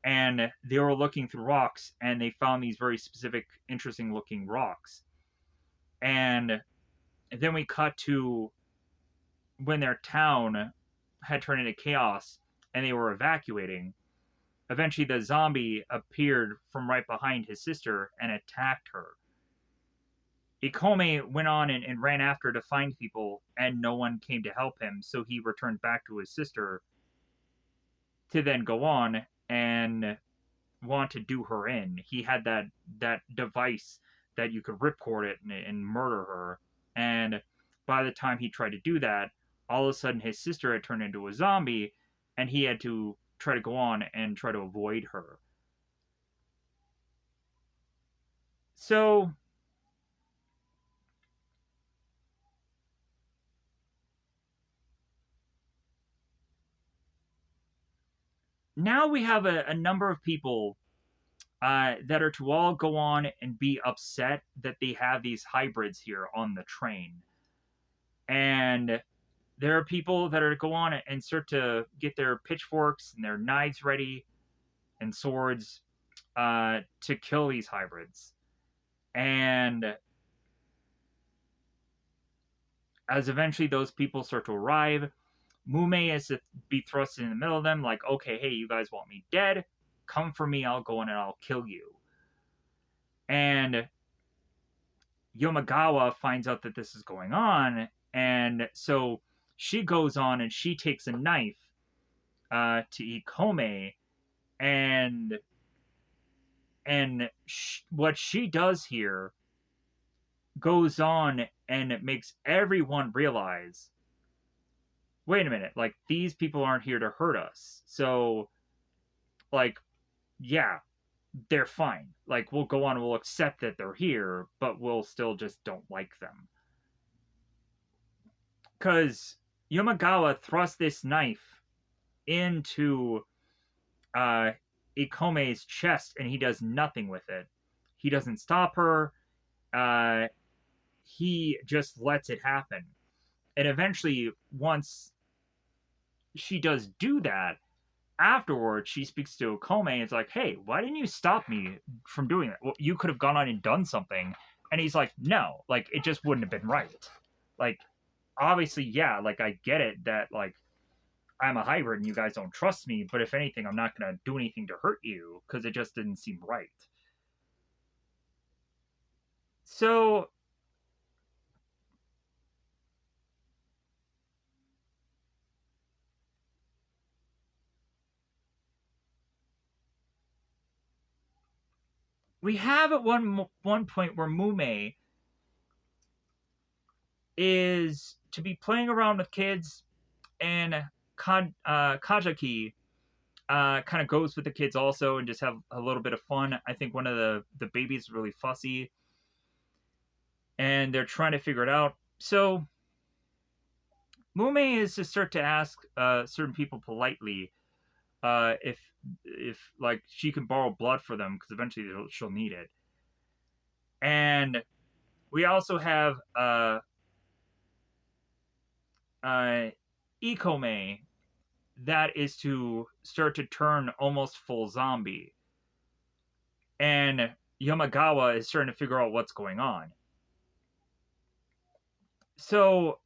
and they were looking through rocks and they found these very specific interesting looking rocks, and then we cut to when their town had turned into chaos and they were evacuating. Eventually the zombie appeared from right behind his sister and attacked her. Ikome went on and ran after to find people, and no one came to help him. So he returned back to his sister to then go on and want to do her in. He had that device that you could ripcord it and murder her. And by the time he tried to do that, all of a sudden his sister had turned into a zombie, and he had to try to go on and try to avoid her. So now we have a number of people that are to all go on and be upset that they have these hybrids here on the train. And there are people that are to go on and start to get their pitchforks and their knives ready and swords to kill these hybrids. And as eventually those people start to arrive, Mume is to be thrust in the middle of them, like, okay, hey, you guys want me dead? Come for me, I'll go in and I'll kill you. And Yomagawa finds out that this is going on, and so she goes on and she takes a knife to Ikome, and what she does here goes on and it makes everyone realize, wait a minute, like, these people aren't here to hurt us. So, like, yeah, they're fine. Like, we'll go on and we'll accept that they're here, but we'll still just don't like them. Because Yomagawa thrusts this knife into Ikome's chest and he does nothing with it. He doesn't stop her. He just lets it happen. And eventually, once she does do that, afterwards she speaks to Ikome and it's like, hey, why didn't you stop me from doing that? Well, you could have gone on and done something. And he's like, no, like, it just wouldn't have been right. Like, obviously, yeah, like, I get it that, like, I'm a hybrid and you guys don't trust me, but if anything, I'm not going to do anything to hurt you because it just didn't seem right. So we have at one point where Mume is to be playing around with kids, and Kajaki kind of goes with the kids also and just have a little bit of fun. I think one of the babies is really fussy, and they're trying to figure it out. So Mume is to start to ask certain people politely if like she can borrow blood for them because eventually she'll need it. And we also have Ikome that is to start to turn almost full zombie. And Yomagawa is starting to figure out what's going on. So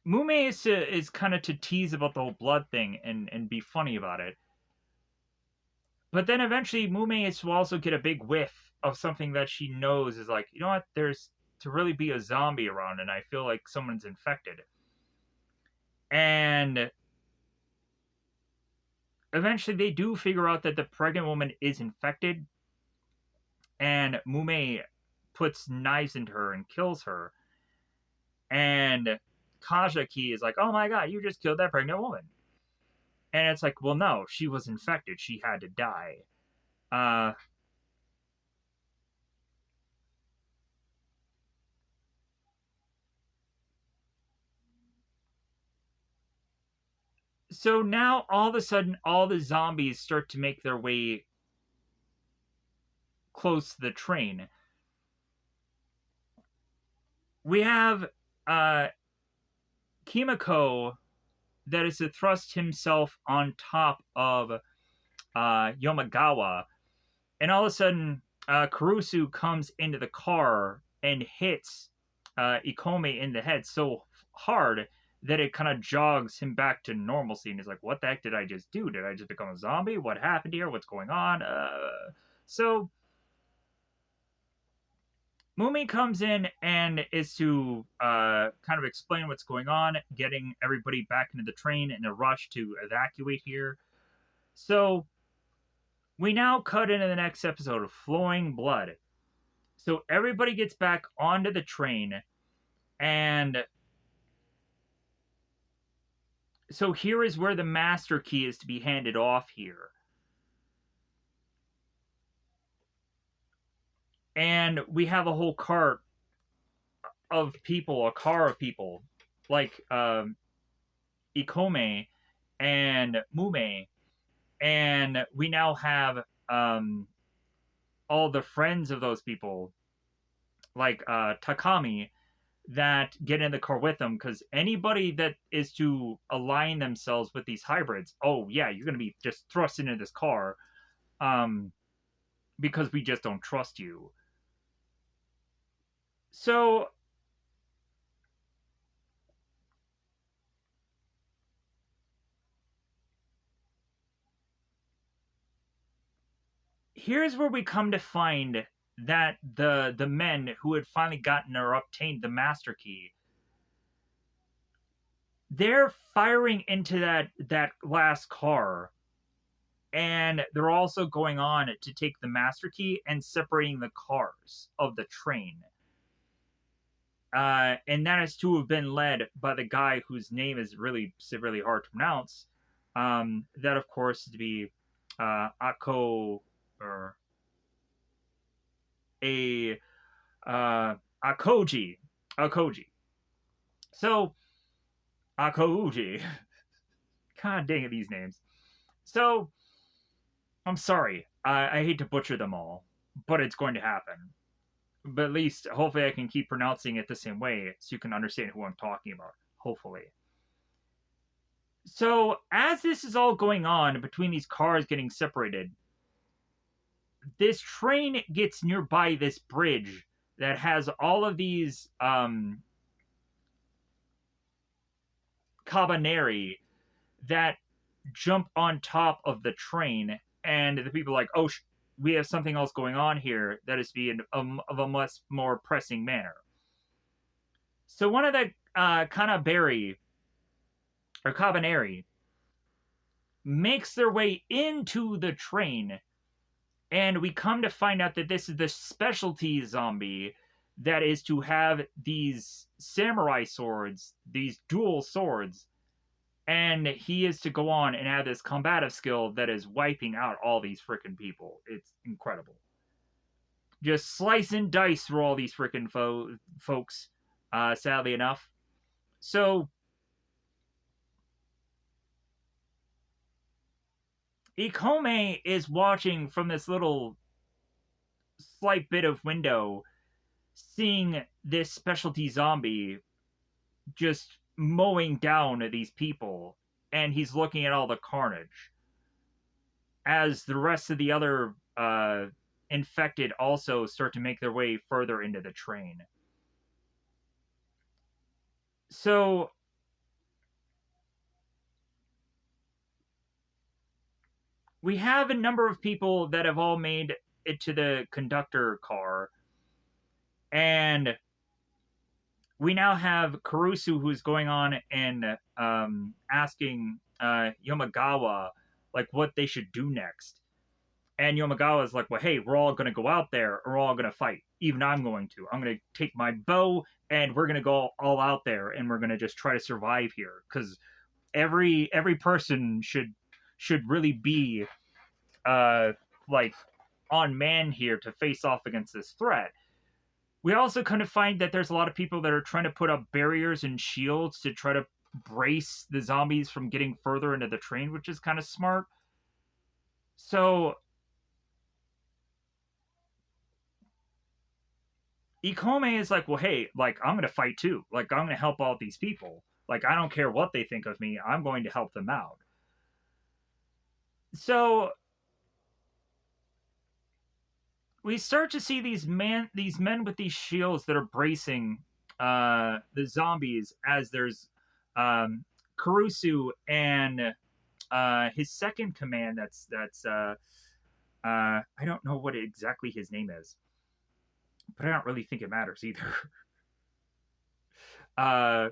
Mume is kind of to tease about the whole blood thing and be funny about it. But then eventually Mume is to also get a big whiff of something that she knows is like, you know what, there's to really be a zombie around and I feel like someone's infected. And eventually they do figure out that the pregnant woman is infected, and Mume puts knives into her and kills her. And Kajaki is like, oh my god, you just killed that pregnant woman. And it's like, well, no, she was infected. She had to die. So now, all of a sudden, all the zombies start to make their way close to the train. We have Kimiko that is to thrust himself on top of Yomagawa. And all of a sudden, Kurusu comes into the car and hits Ikome in the head so hard that it kind of jogs him back to normalcy. And he's like, what the heck did I just do? Did I just become a zombie? What happened here? What's going on? So Mumi comes in and is to kind of explain what's going on, getting everybody back into the train in a rush to evacuate here. So we now cut into the next episode of Flowing Blood. So everybody gets back onto the train, and so here is where the master key is to be handed off here. And we have a whole cart of people, a car of people, like Ikome and Mume. And we now have all the friends of those people, like Takami, that get in the car with them, because anybody that is to align themselves with these hybrids, oh yeah, you're going to be just thrust into this car, because we just don't trust you. So here's where we come to find that the men who had finally gotten or obtained the master key, they're firing into that last car, and they're also going on to take the master key and separating the cars of the train. And that is to have been led by the guy whose name is really severely hard to pronounce. That, of course, is to be Ako, or a Akoji. Akoji. So, Akouji. God dang it, these names. So, I'm sorry. I hate to butcher them all, but it's going to happen. But at least, hopefully, I can keep pronouncing it the same way so you can understand who I'm talking about. Hopefully. So, as this is all going on between these cars getting separated, this train gets nearby this bridge that has all of these Kabaneri that jump on top of the train, and the people are like, oh, we have something else going on here that is being of a much more pressing manner. So one of the Kanaberi or Kabaneri makes their way into the train, and we come to find out that this is the specialty zombie that is to have these samurai swords, these dual swords, and he is to go on and have this combative skill that is wiping out all these freaking people. It's incredible. Just slice and dice through all these freaking folks, sadly enough. So, Ikome is watching from this little slight bit of window, seeing this specialty zombie just mowing down these people, and he's looking at all the carnage as the rest of the other infected also start to make their way further into the train. So we have a number of people that have all made it to the conductor car, and we now have Karusu, who's going on and asking Yomagawa like what they should do next. And Yomagawa's like, well, hey, we're all going to go out there, or we're all going to fight. Even I'm going to. I'm going to take my bow, and we're going to go all out there, and we're going to just try to survive here, because every person should really be like on man here to face off against this threat. We also kind of find that there's a lot of people that are trying to put up barriers and shields to try to brace the zombies from getting further into the train, which is kind of smart. So Ikome is like, well, hey, like, I'm going to fight too. Like, I'm going to help all these people. Like, I don't care what they think of me. I'm going to help them out. So we start to see these men with these shields that are bracing the zombies as there's Kurusu and his second command. I don't know what exactly his name is, but I don't really think it matters either. uh,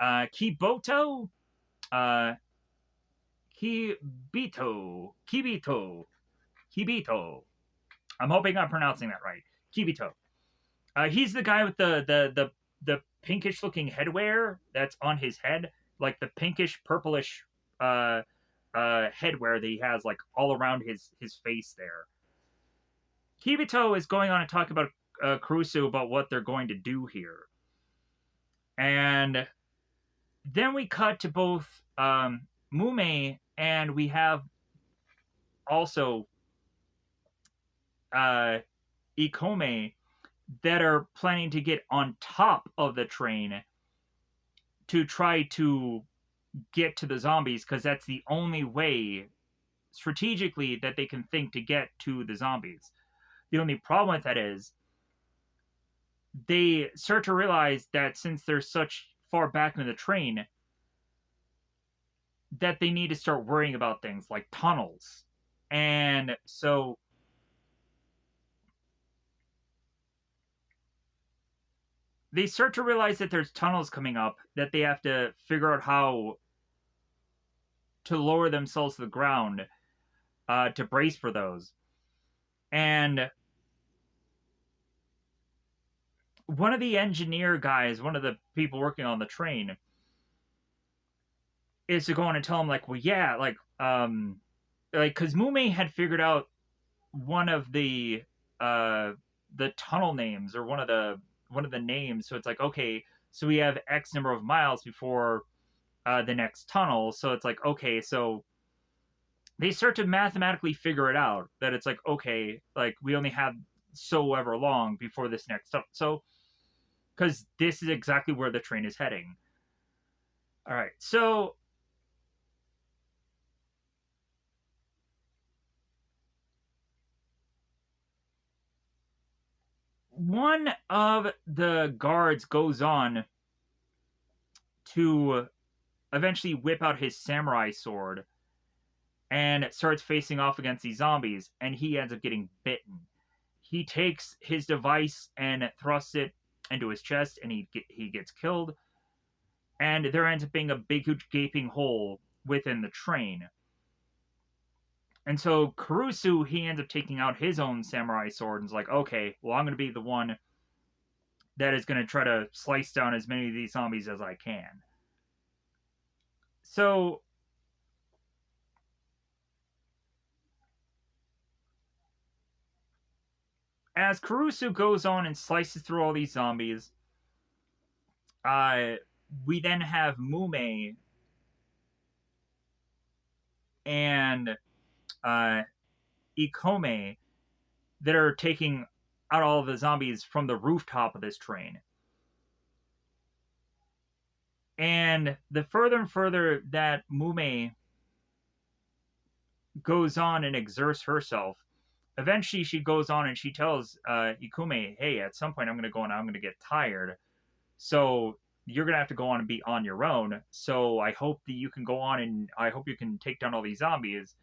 Kiboto, uh, Kibito. I'm hoping I'm pronouncing that right. Kibito. He's the guy with the pinkish looking headwear that's on his head, like the pinkish purplish uh headwear that he has like all around his face there. Kibito is going on to talk about Kurusu about what they're going to do here, and then we cut to both Mume, and we have also uh, Ikome that are planning to get on top of the train to try to get to the zombies because that's the only way strategically that they can think to get to the zombies. The only problem with that is they start to realize that since they're such far back in the train, that they need to start worrying about things like tunnels. And so they start to realize that there's tunnels coming up, that they have to figure out how to lower themselves to the ground to brace for those. And one of the engineer guys, one of the people working on the train, is to go on and tell him like, well, yeah, like because Mume had figured out one of the tunnel names or one of the names. So it's like, okay, so we have X number of miles before the next tunnel. So it's like, okay, so they start to mathematically figure it out that it's like, okay, like we only have so ever long before this next tunnel. So because this is exactly where the train is heading. All right, so one of the guards goes on to eventually whip out his samurai sword and starts facing off against these zombies, and he ends up getting bitten. He takes his device and thrusts it into his chest, and he gets killed. And there ends up being a big, huge, gaping hole within the train. And so Kurusu, he ends up taking out his own samurai sword and is like, okay, well, I'm going to be the one that is going to try to slice down as many of these zombies as I can. So as Kurusu goes on and slices through all these zombies, uh, we then have Mume and uh, Ikome that are taking out all of the zombies from the rooftop of this train. And the further and further that Mume goes on and exerts herself, eventually she goes on and she tells Ikume, hey, at some point I'm going to go on, I'm going to get tired. So you're going to have to go on and be on your own. So I hope that you can go on and I hope you can take down all these zombies.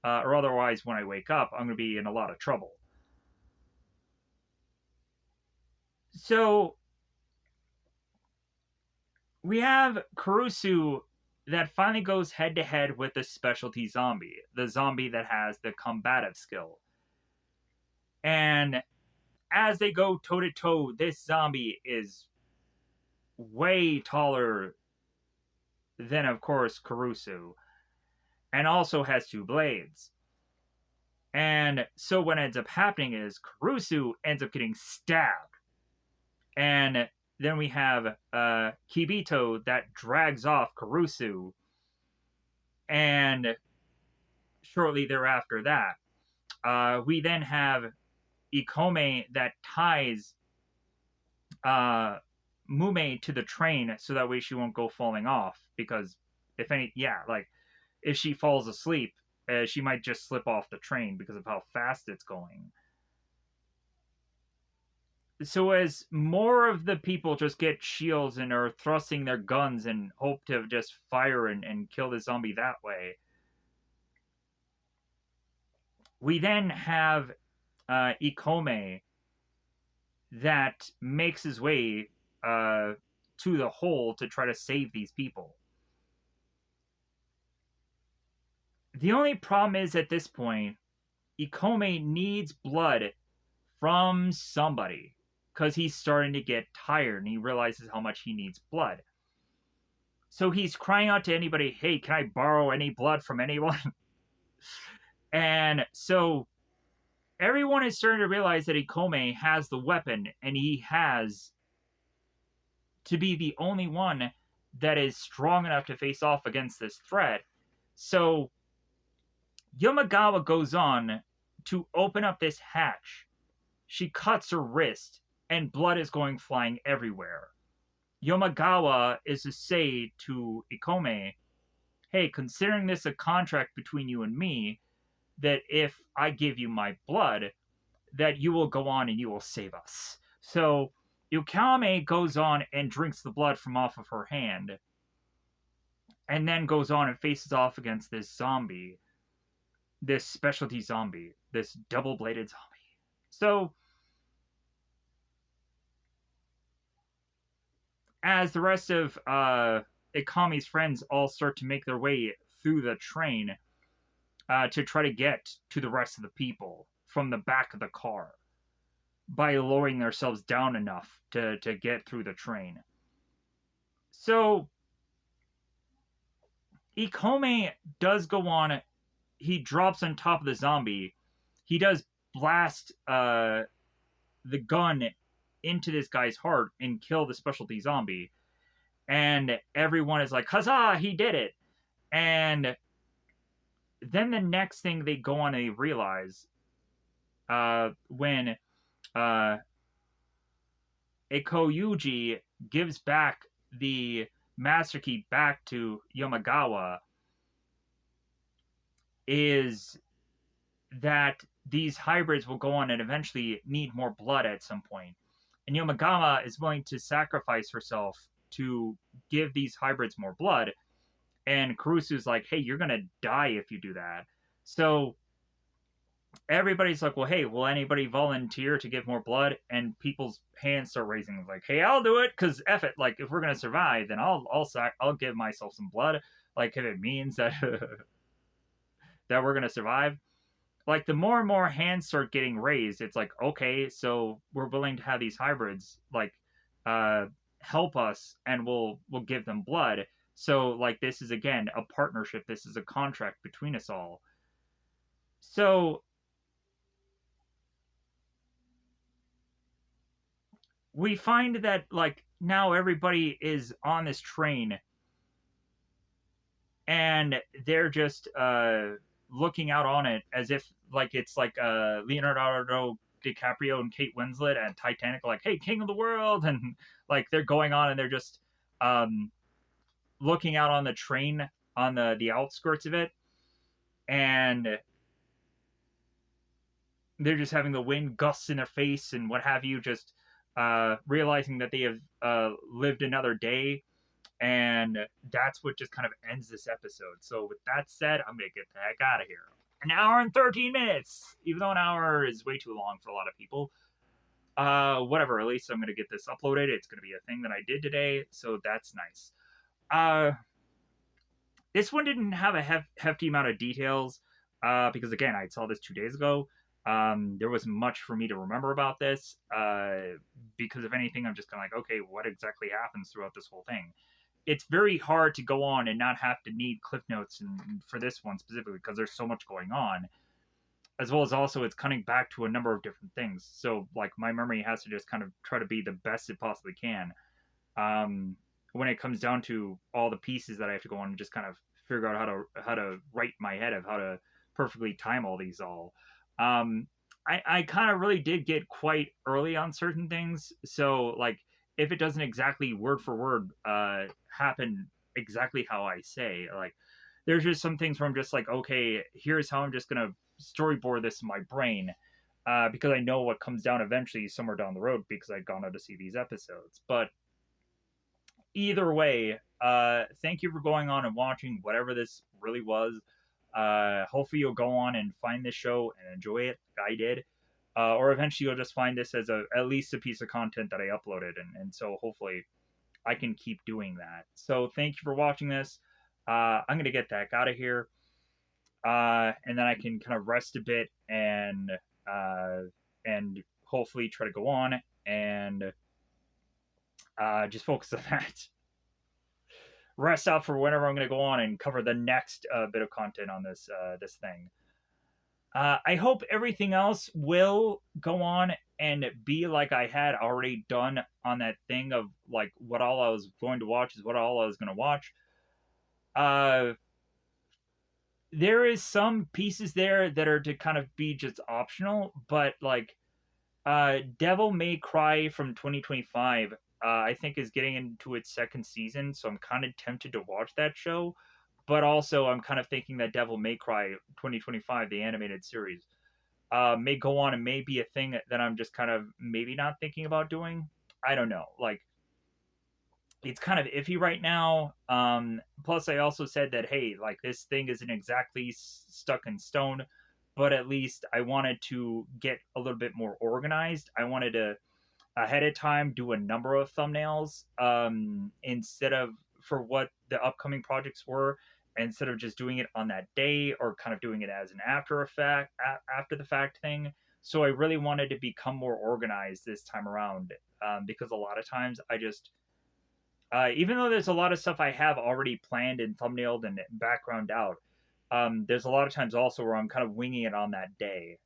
Or otherwise, when I wake up, I'm going to be in a lot of trouble. So we have Kurusu that finally goes head to head with the specialty zombie, the zombie that has the combative skill. And as they go toe to toe, this zombie is way taller than, of course, Kurusu, and also has two blades. And so what ends up happening is Kurusu ends up getting stabbed. And then we have Kibito that drags off Kurusu. And shortly thereafter that, we then have Ikome that ties Mume to the train so that way she won't go falling off. Because if she falls asleep, she might just slip off the train because of how fast it's going. So as more of the people just get shields and are thrusting their guns and hope to just fire and kill the zombie that way, we then have Ikome that makes his way to the hole to try to save these people. The only problem is at this point, Ikome needs blood from somebody because he's starting to get tired and he realizes how much he needs blood. So he's crying out to anybody, hey, can I borrow any blood from anyone? And so everyone is starting to realize that Ikome has the weapon and he has to be the only one that is strong enough to face off against this threat. So Yamagawa goes on to open up this hatch. She cuts her wrist and blood is going flying everywhere. Yamagawa is to say to Ikome, hey, considering this a contract between you and me, that if I give you my blood, that you will go on and you will save us. So Ikome goes on and drinks the blood from off of her hand, and then goes on and faces off against this zombie, this specialty zombie, this double-bladed zombie. So as the rest of Ikame's friends all start to make their way through the train to try to get to the rest of the people from the back of the car by lowering themselves down enough to get through the train. So Ikome does go on. He drops on top of the zombie. He does blast the gun into this guy's heart and kill the specialty zombie. And everyone is like, huzzah, he did it. And then the next thing they go on and they realize when Ikoyuji gives back the master key back to Yamagawa is that these hybrids will go on and eventually need more blood at some point. And Yamagawa is willing to sacrifice herself to give these hybrids more blood. And Kurusu's like, hey, you're going to die if you do that. So everybody's like, well, hey, will anybody volunteer to give more blood? And people's hands start raising, like, hey, I'll do it, because F it, like, if we're gonna survive, then I'll give myself some blood, like, if it means that that we're gonna survive. Like, the more and more hands start getting raised, it's like, okay, so we're willing to have these hybrids like help us, and we'll give them blood. So like, this is again a partnership, this is a contract between us all. So we find that like now everybody is on this train and they're just looking out on it as if like it's like Leonardo DiCaprio and Kate Winslet and Titanic, like, hey, king of the world, and like they're going on and they're just looking out on the train on the outskirts of it, and they're just having the wind gusts in their face and what have you, just realizing that they have lived another day. And that's what just kind of ends this episode. So with that said, I'm going to get the heck out of here. An hour and 13 minutes, even though an hour is way too long for a lot of people. Whatever, at least I'm going to get this uploaded. It's going to be a thing that I did today, so that's nice. This one didn't have a hefty amount of details, because again, I saw this 2 days ago. There wasn't much for me to remember about this, because if anything, I'm just kind of like, okay, what exactly happens throughout this whole thing? It's very hard to go on and not have to need cliff notes for this one specifically, because there's so much going on, as well as also it's cutting back to a number of different things. So like my memory has to just kind of try to be the best it possibly can. When it comes down to all the pieces that I have to go on and just kind of figure out how to write in my head of how to perfectly time all these all. I kind of really did get quite early on certain things. So like if it doesn't exactly word for word happen exactly how I say, like there's just some things where I'm just like, okay, here's how I'm just gonna storyboard this in my brain. because I know what comes down eventually somewhere down the road because I'd gone out to see these episodes. But either way, thank you for going on and watching whatever this really was. Hopefully you'll go on and find this show and enjoy it. I did. Or eventually you'll just find this as at least a piece of content that I uploaded, and so hopefully I can keep doing that. So thank you for watching this. I'm gonna get that out of here, and then I can kind of rest a bit uh, and hopefully try to go on and just focus on that. Rest out for whenever I'm going to go on and cover the next bit of content on this thing. I hope everything else will go on and be like I had already done on that thing of like what all I was going to watch is what all I was going to watch. Uh, there is some pieces there that are to kind of be just optional, but like Devil May Cry from 2025, I think is getting into its second season, so I'm kind of tempted to watch that show. But also, I'm kind of thinking that Devil May Cry 2025, the animated series, may go on and may be a thing that I'm just kind of maybe not thinking about doing. I don't know. Like, it's kind of iffy right now. Plus, I also said that hey, like this thing isn't exactly stuck in stone, but at least I wanted to get a little bit more organized. I wanted to ahead of time do a number of thumbnails instead of for what the upcoming projects were, instead of just doing it on that day or kind of doing it as an after the fact thing. So I really wanted to become more organized this time around, because a lot of times I just even though there's a lot of stuff I have already planned and thumbnailed and background out, there's a lot of times also where I'm kind of winging it on that day,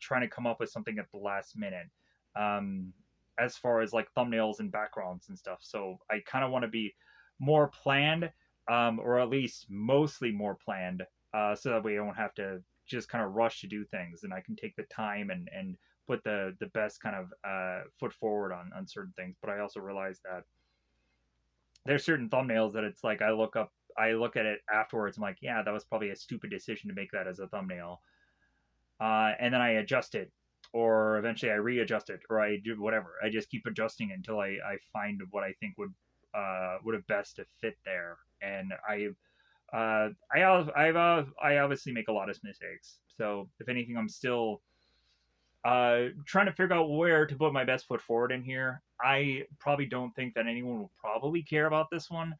trying to come up with something at the last minute, um, as far as like thumbnails and backgrounds and stuff. So I kind of want to be more planned, or at least mostly more planned, so that way I don't have to just kind of rush to do things, and I can take the time and put the best kind of foot forward on certain things. But I also realize that there's certain thumbnails that it's like I look at it afterwards. I'm like, yeah, that was probably a stupid decision to make that as a thumbnail. And then I adjust it, or eventually I readjust it, or I do whatever. I just keep adjusting until I find what I think would have best to fit there. And I obviously make a lot of mistakes. So if anything, I'm still trying to figure out where to put my best foot forward in here. I probably don't think that anyone will probably care about this one.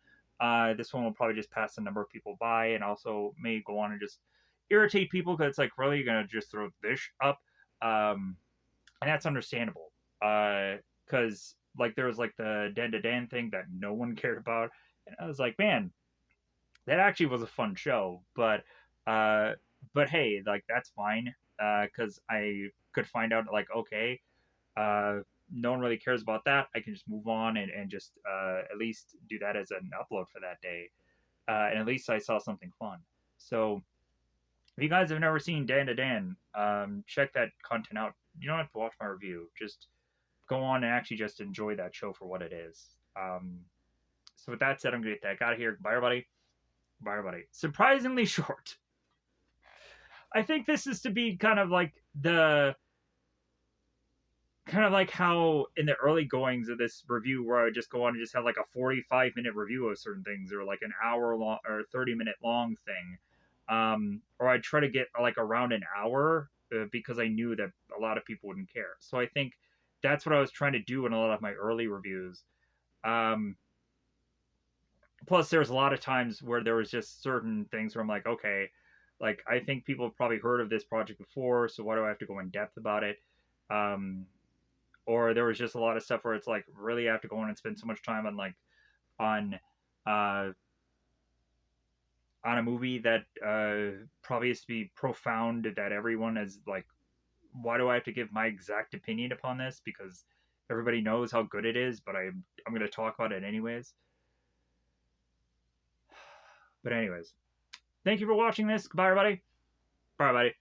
This one will probably just pass a number of people by, and also may go on and just irritate people because it's like, really, you're gonna just throw this up, and that's understandable. Because like there was like the Dan to Dan thing that no one cared about, and I was like, man, that actually was a fun show. Uh, but hey, like that's fine. Because I could find out like, okay, uh, no one really cares about that. I can just move on and just at least do that as an upload for that day. And at least I saw something fun. So if you guys have never seen Dan to Dan, check that content out. You don't have to watch my review. Just go on and actually just enjoy that show for what it is. So with that said, I'm gonna get that out of here. Bye everybody. Bye everybody. Surprisingly short. I think this is to be kind of like how in the early goings of this review where I would just go on and just have like a 45-minute review of certain things, or like an hour long or 30-minute long thing. Or I'd try to get like around an hour, because I knew that a lot of people wouldn't care. So I think that's what I was trying to do in a lot of my early reviews. Um, Plus there's a lot of times where there was just certain things where I'm like, okay, like I think people have probably heard of this project before, so why do I have to go in depth about it? Um, or there was just a lot of stuff where it's like, really have to go in and spend so much time on like on uh on a movie that probably has to be profound, that everyone is like, why do I have to give my exact opinion upon this, because everybody knows how good it is, but I'm going to talk about it anyways. But anyways, thank you for watching this. Goodbye everybody. Bye everybody.